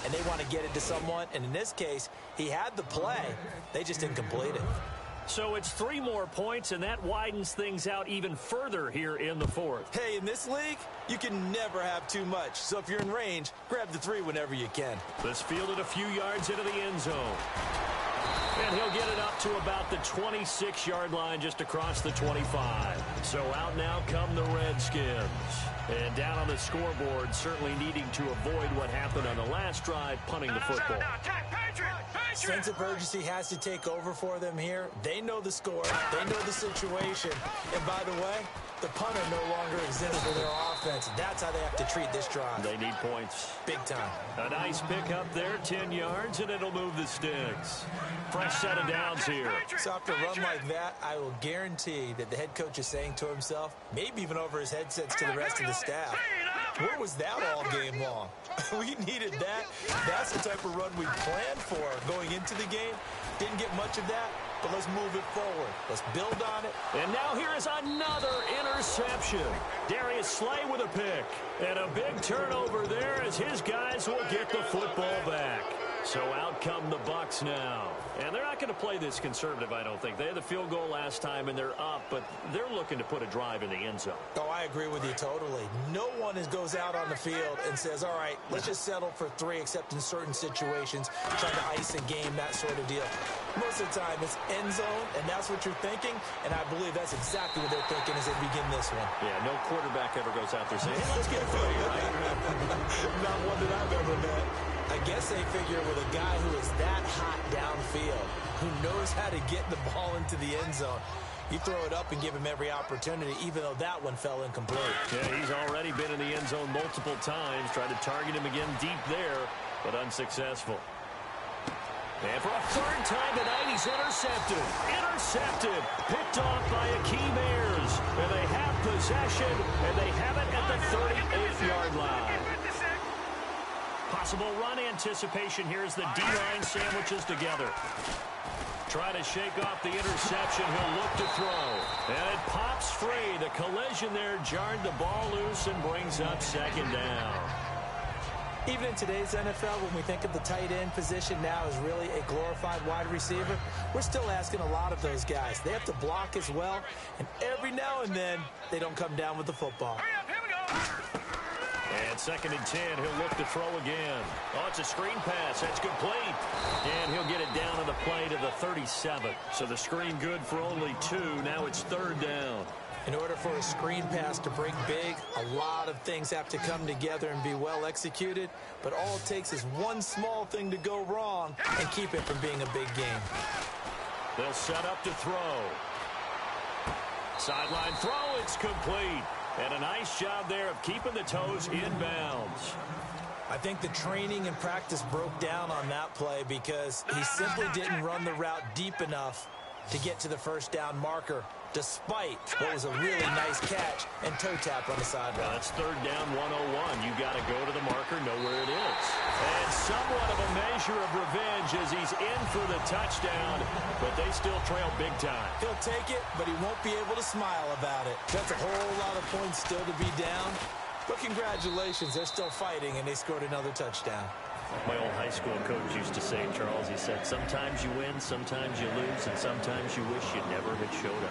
and they want to get it to someone. And in this case, he had the play. They just didn't complete it. So it's 3 more points, and that widens things out even further here in the 4th. Hey, in this league, you can never have too much. So if you're in range, grab the 3 whenever you can. This fielded a few yards into the end zone. And he'll get it up to about the 26-yard line just across the 25. So out now come the Redskins. And down on the scoreboard, certainly needing to avoid what happened on the last drive, punting the football. Sense of urgency has to take over for them here. They know the score. They know the situation. And by the way, the punter no longer exists for their offense. That's how they have to treat this drive. They need points. Big time. A nice pick up there, 10 yards, and it'll move the sticks. Fresh set of downs here. So after a run like that, I will guarantee that the head coach is saying to himself, maybe even over his headsets to the rest of the staff, where was that all game long? We needed that. That's the type of run we planned for going into the game. Didn't get much of that, but let's move it forward. Let's build on it. And now here is another interception. Darius Slay with a pick. And a big turnover there as his guys will get the football back. So out come the Bucs now. And they're not going to play this conservative, I don't think. They had the field goal last time, and they're up, but they're looking to put a drive in the end zone. Oh, I agree with you totally. No one goes out on the field and says, all right, let's just settle for 3, except in certain situations, trying to ice a game, that sort of deal. Most of the time, it's end zone, and that's what you're thinking, and I believe that's exactly what they're thinking as they begin this one. Yeah, no quarterback ever goes out there saying, hey, let's get 3, right? Not one that I've ever met. I guess they figure with a guy who is that hot downfield, who knows how to get the ball into the end zone, you throw it up and give him every opportunity, even though that one fell incomplete. Yeah, he's already been in the end zone multiple times, tried to target him again deep there, but unsuccessful. And for a 3rd time tonight, he's intercepted. Intercepted. Picked off by Akeem Ayers. And they have possession, and they have it at the 38-yard line. Possible run anticipation here as the D-line sandwiches together. Try to shake off the interception. He'll look to throw. And it pops free. The collision there jarred the ball loose and brings up 2nd down. Even in today's NFL, when we think of the tight end position now as really a glorified wide receiver, we're still asking a lot of those guys. They have to block as well, and every now and then, they don't come down with the football. And 2nd and 10, he'll look to throw again. Oh, it's a screen pass. That's complete. And he'll get it down on the play to the 37. So the screen good for only 2. Now it's 3rd down. In order for a screen pass to break big, a lot of things have to come together and be well executed. But all it takes is one small thing to go wrong and keep it from being a big game. They'll set up to throw. Sideline throw, it's complete. And a nice job there of keeping the toes in bounds. I think the training and practice broke down on that play because he simply didn't run the route deep enough to get to the 1st down marker, despite what was a really nice catch and toe tap on the sideline. Well, that's 3rd down 101. You got to go to the marker, know where it is. And somewhat of a measure of revenge as he's in for the touchdown, but they still trail big time. He'll take it, but he won't be able to smile about it. That's a whole lot of points still to be down, but congratulations, they're still fighting, and they scored another touchdown. My old high school coach used to say, Charles, he said, sometimes you win, sometimes you lose, and sometimes you wish you never had showed up.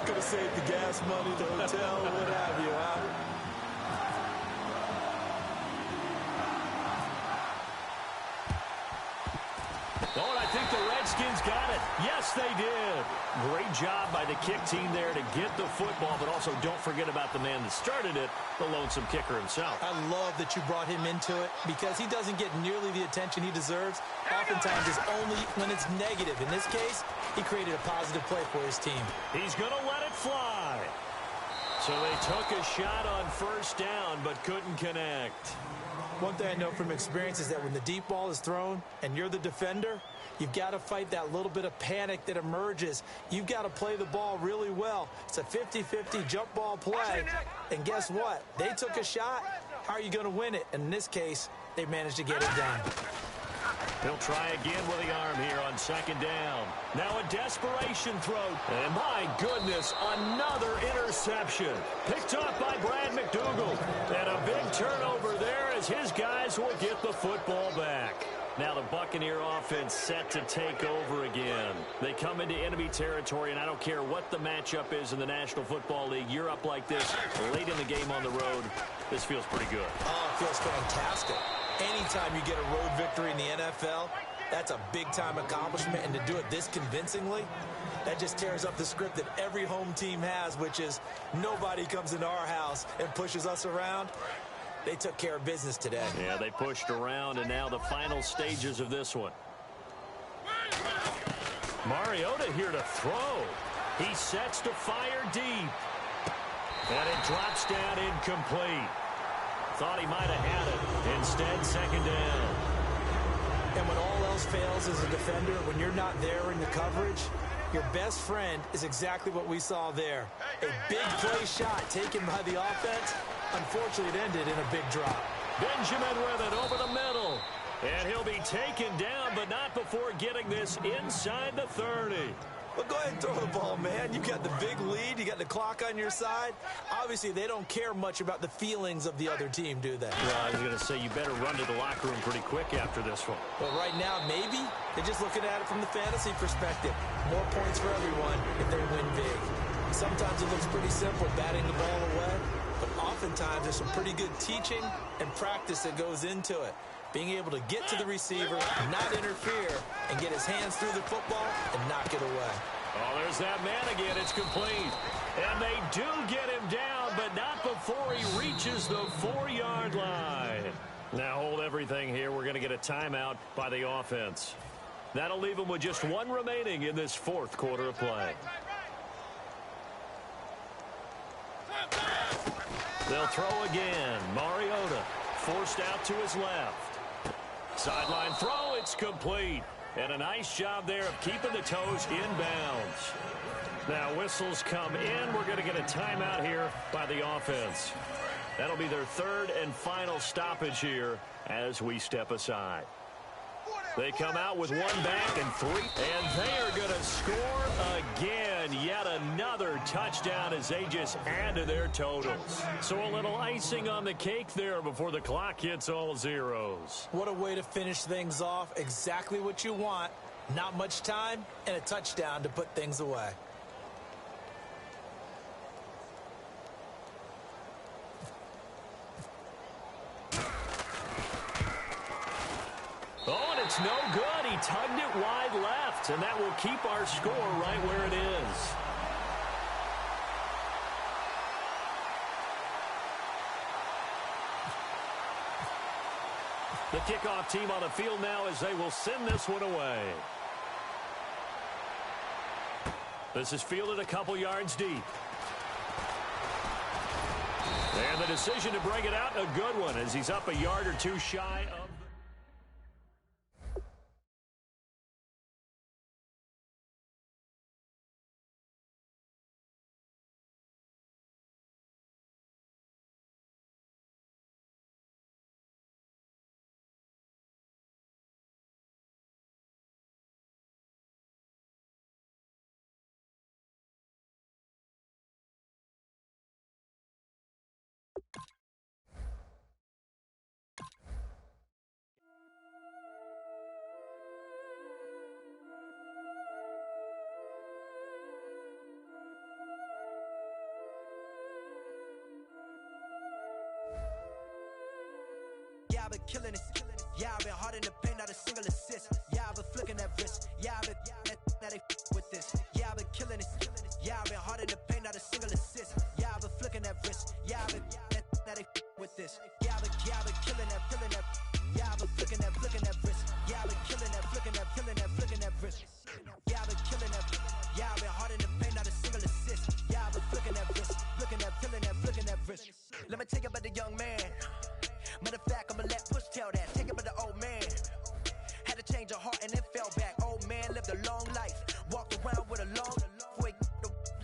Could have saved the gas money, the hotel, what have you, huh? Oh, and I think the Redskins got it. Yes, they did. Great job by the kick team there to get the football, but also don't forget about the man that started it, the lonesome kicker himself. I love that you brought him into it because he doesn't get nearly the attention he deserves. Oftentimes it's only when it's negative. In this case, he created a positive play for his team. He's going to let it fly. So they took a shot on 1st down, but couldn't connect. One thing I know from experience is that when the deep ball is thrown and you're the defender, you've got to fight that little bit of panic that emerges. You've got to play the ball really well. It's a 50-50 jump ball play. And guess what? They took a shot. How are you going to win it? And in this case, they managed to get it done. He'll try again with the arm here on 2nd down. Now a desperation throw. And my goodness, another interception. Picked off by Brad McDougal. And a big turnover there as his guys will get the football back. Now the Buccaneers Buccaneer offense set to take over again. They come into enemy territory, and I don't care what the matchup is in the National Football League. You're up like this late in the game on the road. This feels pretty good. Oh, it feels fantastic. Anytime you get a road victory in the NFL, that's a big-time accomplishment, and to do it this convincingly, that just tears up the script that every home team has, which is nobody comes into our house and pushes us around. They took care of business today. Yeah, they pushed around, and now the final stages of this one. Mariota here to throw. He sets to fire deep. And it drops down incomplete. Thought he might have had it. Instead, second down. And when all else fails as a defender, when you're not there in the coverage, your best friend is exactly what we saw there. A big play shot taken by the offense. Unfortunately, it ended in a big drop. Benjamin with it over the middle. And he'll be taken down, but not before getting this inside the 30. Well, go ahead and throw the ball, man. You got the big lead. You got the clock on your side. Obviously, they don't care much about the feelings of the other team, do they? Well, I was going to say you better run to the locker room pretty quick after this one. Well, right now, maybe. They're just looking at it from the fantasy perspective. More points for everyone if they win big. Sometimes it looks pretty simple, batting the ball away. But oftentimes, there's some pretty good teaching and practice that goes into it. Being able to get to the receiver, not interfere, and get his hands through the football and knock it away. Oh, there's that man again. It's complete. And they do get him down, but not before he reaches the 4-yard line. Now hold everything here. We're going to get a timeout by the offense. That'll leave him with just one remaining in this fourth quarter of play. They'll throw again. Mariota forced out to his left. Sideline throw, it's complete. And a nice job there of keeping the toes inbounds. Now whistles come in. We're going to get a timeout here by the offense. That'll be their third and final stoppage here as we step aside. They come out with one back and 3. And they are going to score again. Yet another touchdown as they just add to their totals. So a little icing on the cake there before the clock hits all zeros. What a way to finish things off. Exactly what you want. Not much time and a touchdown to put things away. Oh, and it's no good. He tugged it wide left, and that will keep our score right where it is. The kickoff team on the field now as they will send this one away. This is fielded a couple yards deep. And the decision to bring it out, a good one, as he's up a yard or two shy of... Yeah, I've been killing it. Yeah, I've been hard in the paint, not a single assist. Yeah, I've been flicking that wrist. Yeah, I've been now they with this. Yeah, I've been killing it. Yeah, I've been hard in the paint, not a single assist. Yeah, I've been flicking that wrist. Yeah, I've been now they with this. Yeah, I've been killing that, feeling that. Yeah, I've been flicking that wrist. Yeah, I've been killing that, flicking that wrist. Yeah, I've been killing that. Yeah, I've been hard in the paint, not a single assist. Yeah, I've been flicking that wrist, flicking that wrist. Let me tell you about the young man. Matter of fact, I'ma let Push tell that. Take it by the old man. Had to change her heart and then fell back. Old man lived a long life. Walked around with a long way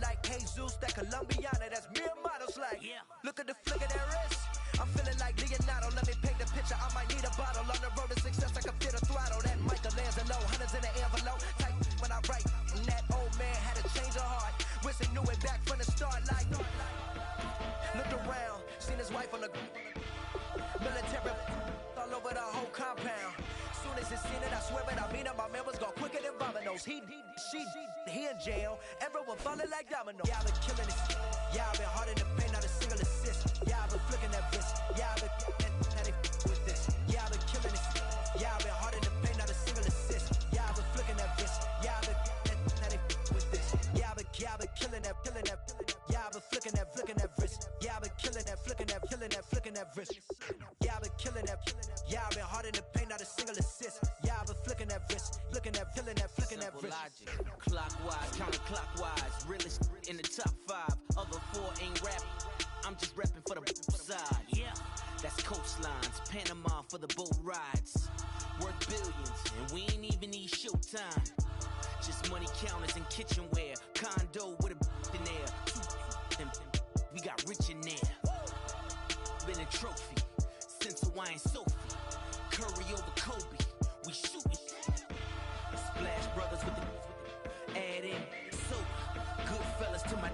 like Jesus, that Colombiana. That's mere models like. Yeah. Look at the flick of that wrist. I'm feeling like Leonardo. Let me paint the picture. I might need a bottle. On the road to success, I can feel the throttle. That Michelangelo, hundreds in the envelope. Type when I write. And that old man had to change her heart. Wish he knew it back from the start. Like looked around, seen his wife on the military all over the whole compound. Soon as he seen it, I swear it, I mean it, my man was gone quicker than Domino's. He in jail, everyone falling like dominoes. Yeah, I've been killing it. Yeah, I've been hard in the paint, not a single assist. Yeah, I've been flicking that wrist. Yeah, I've been now they with this. Yeah, I've been killing it. Yeah, I've been hard in the paint, not a single assist. Yeah, I've been flicking that wrist. Yeah, I've been now they with this. Yeah, I've been killing that. Yeah, I've been flicking that wrist. Yeah, I've been killing that, flicking that wrist. Yeah, I've been killing that. Yeah, I've been hard in the paint, not a single assist. Yeah, I've been flicking that wrist, flicking that wrist. Logic, clockwise, counterclockwise, realest in the top 5. Other 4 ain't rap. I'm just rapping for the side. Yeah, that's coastlines, Panama for the boat rides. Worth billions, and we ain't even need showtime. Just money counters and kitchenware, condo with a in there. And we got rich in there. Been a trophy since Hawaiian Sophie. Curry over Kobe, we shooting. Splash Brothers with the add in soda. Good fellas to my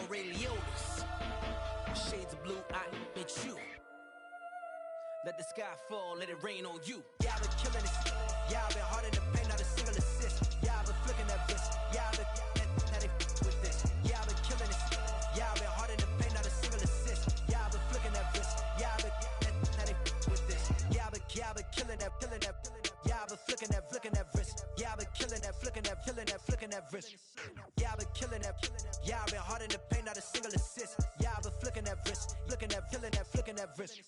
Ray Liotta's. Shades of blue, I met you. Let the sky fall, let it rain on you. Yeah, I've been killing it. Yeah, I've been hard in the paint, not a single assist. Yeah, I've been flicking that wrist. Yeah, I've been now they with this. Yeah, I've been killing it. Yeah, I've been hard in the paint, not a single assist. Yeah, I've been flicking that wrist. Yeah, I've been now they with this. Yeah, I've been killing that. Yeah, I've been flicking that wrist. Yeah, I've been killing that, flicking that wrist. Yeah, I've been killing that. Yeah, I've been hard in the paint, not a single assist. Yeah, I've been flicking that wrist, flicking that wrist.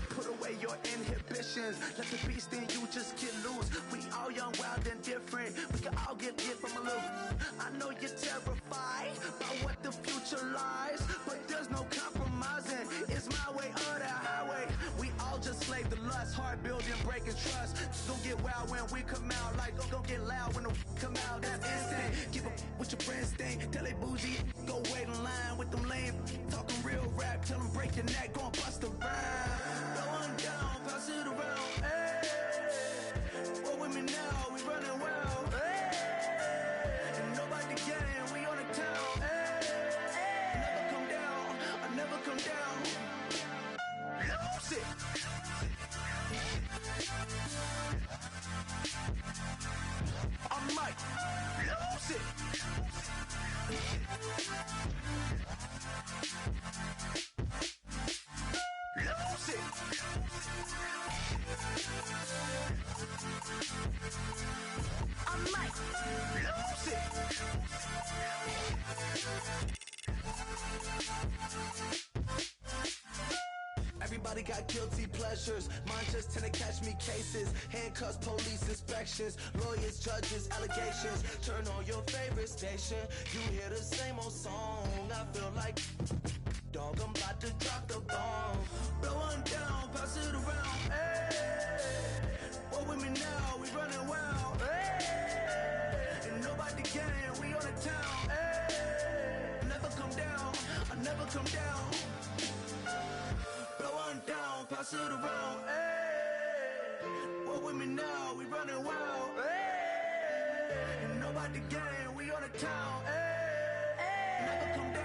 Put away your inhibitions. Let the beast in you just get loose. We all young, wild, and different. We can all get hit from a little. I know you're terrified by what the future lies, but there's no compromising. It's my way or the highway. We all just slave the lust, hard building, breaking trust. Don't get wild when we come out. Like don't get loud when the come out. That's instant. Keep up with your friends thing. Tell they bougie, go wait in line with them lame. Talking real rap, tell them break your neck, go and bust a rhyme. Down, pass it around, hey. Roll with me now, we running wild, hey. And nobody can, we on the town, hey. Never come down, I never come down. Lose it. I might lose it. Lose it. I might lose it. Everybody got guilty pleasures. Mine just tend to catch me cases. Handcuffs, police inspections, lawyers, judges, allegations. Turn on your favorite station. You hear the same old song. I feel like dog, I'm about to drop the bomb. Blow one down, pass it around, hey. Roll with me now, we running wild, hey. And nobody can, we on the town, hey. Never come down, I never come down. Blow one down, pass it around, hey. Roll with me now, we running wild, hey. And nobody can, we on the town, hey. Never come down.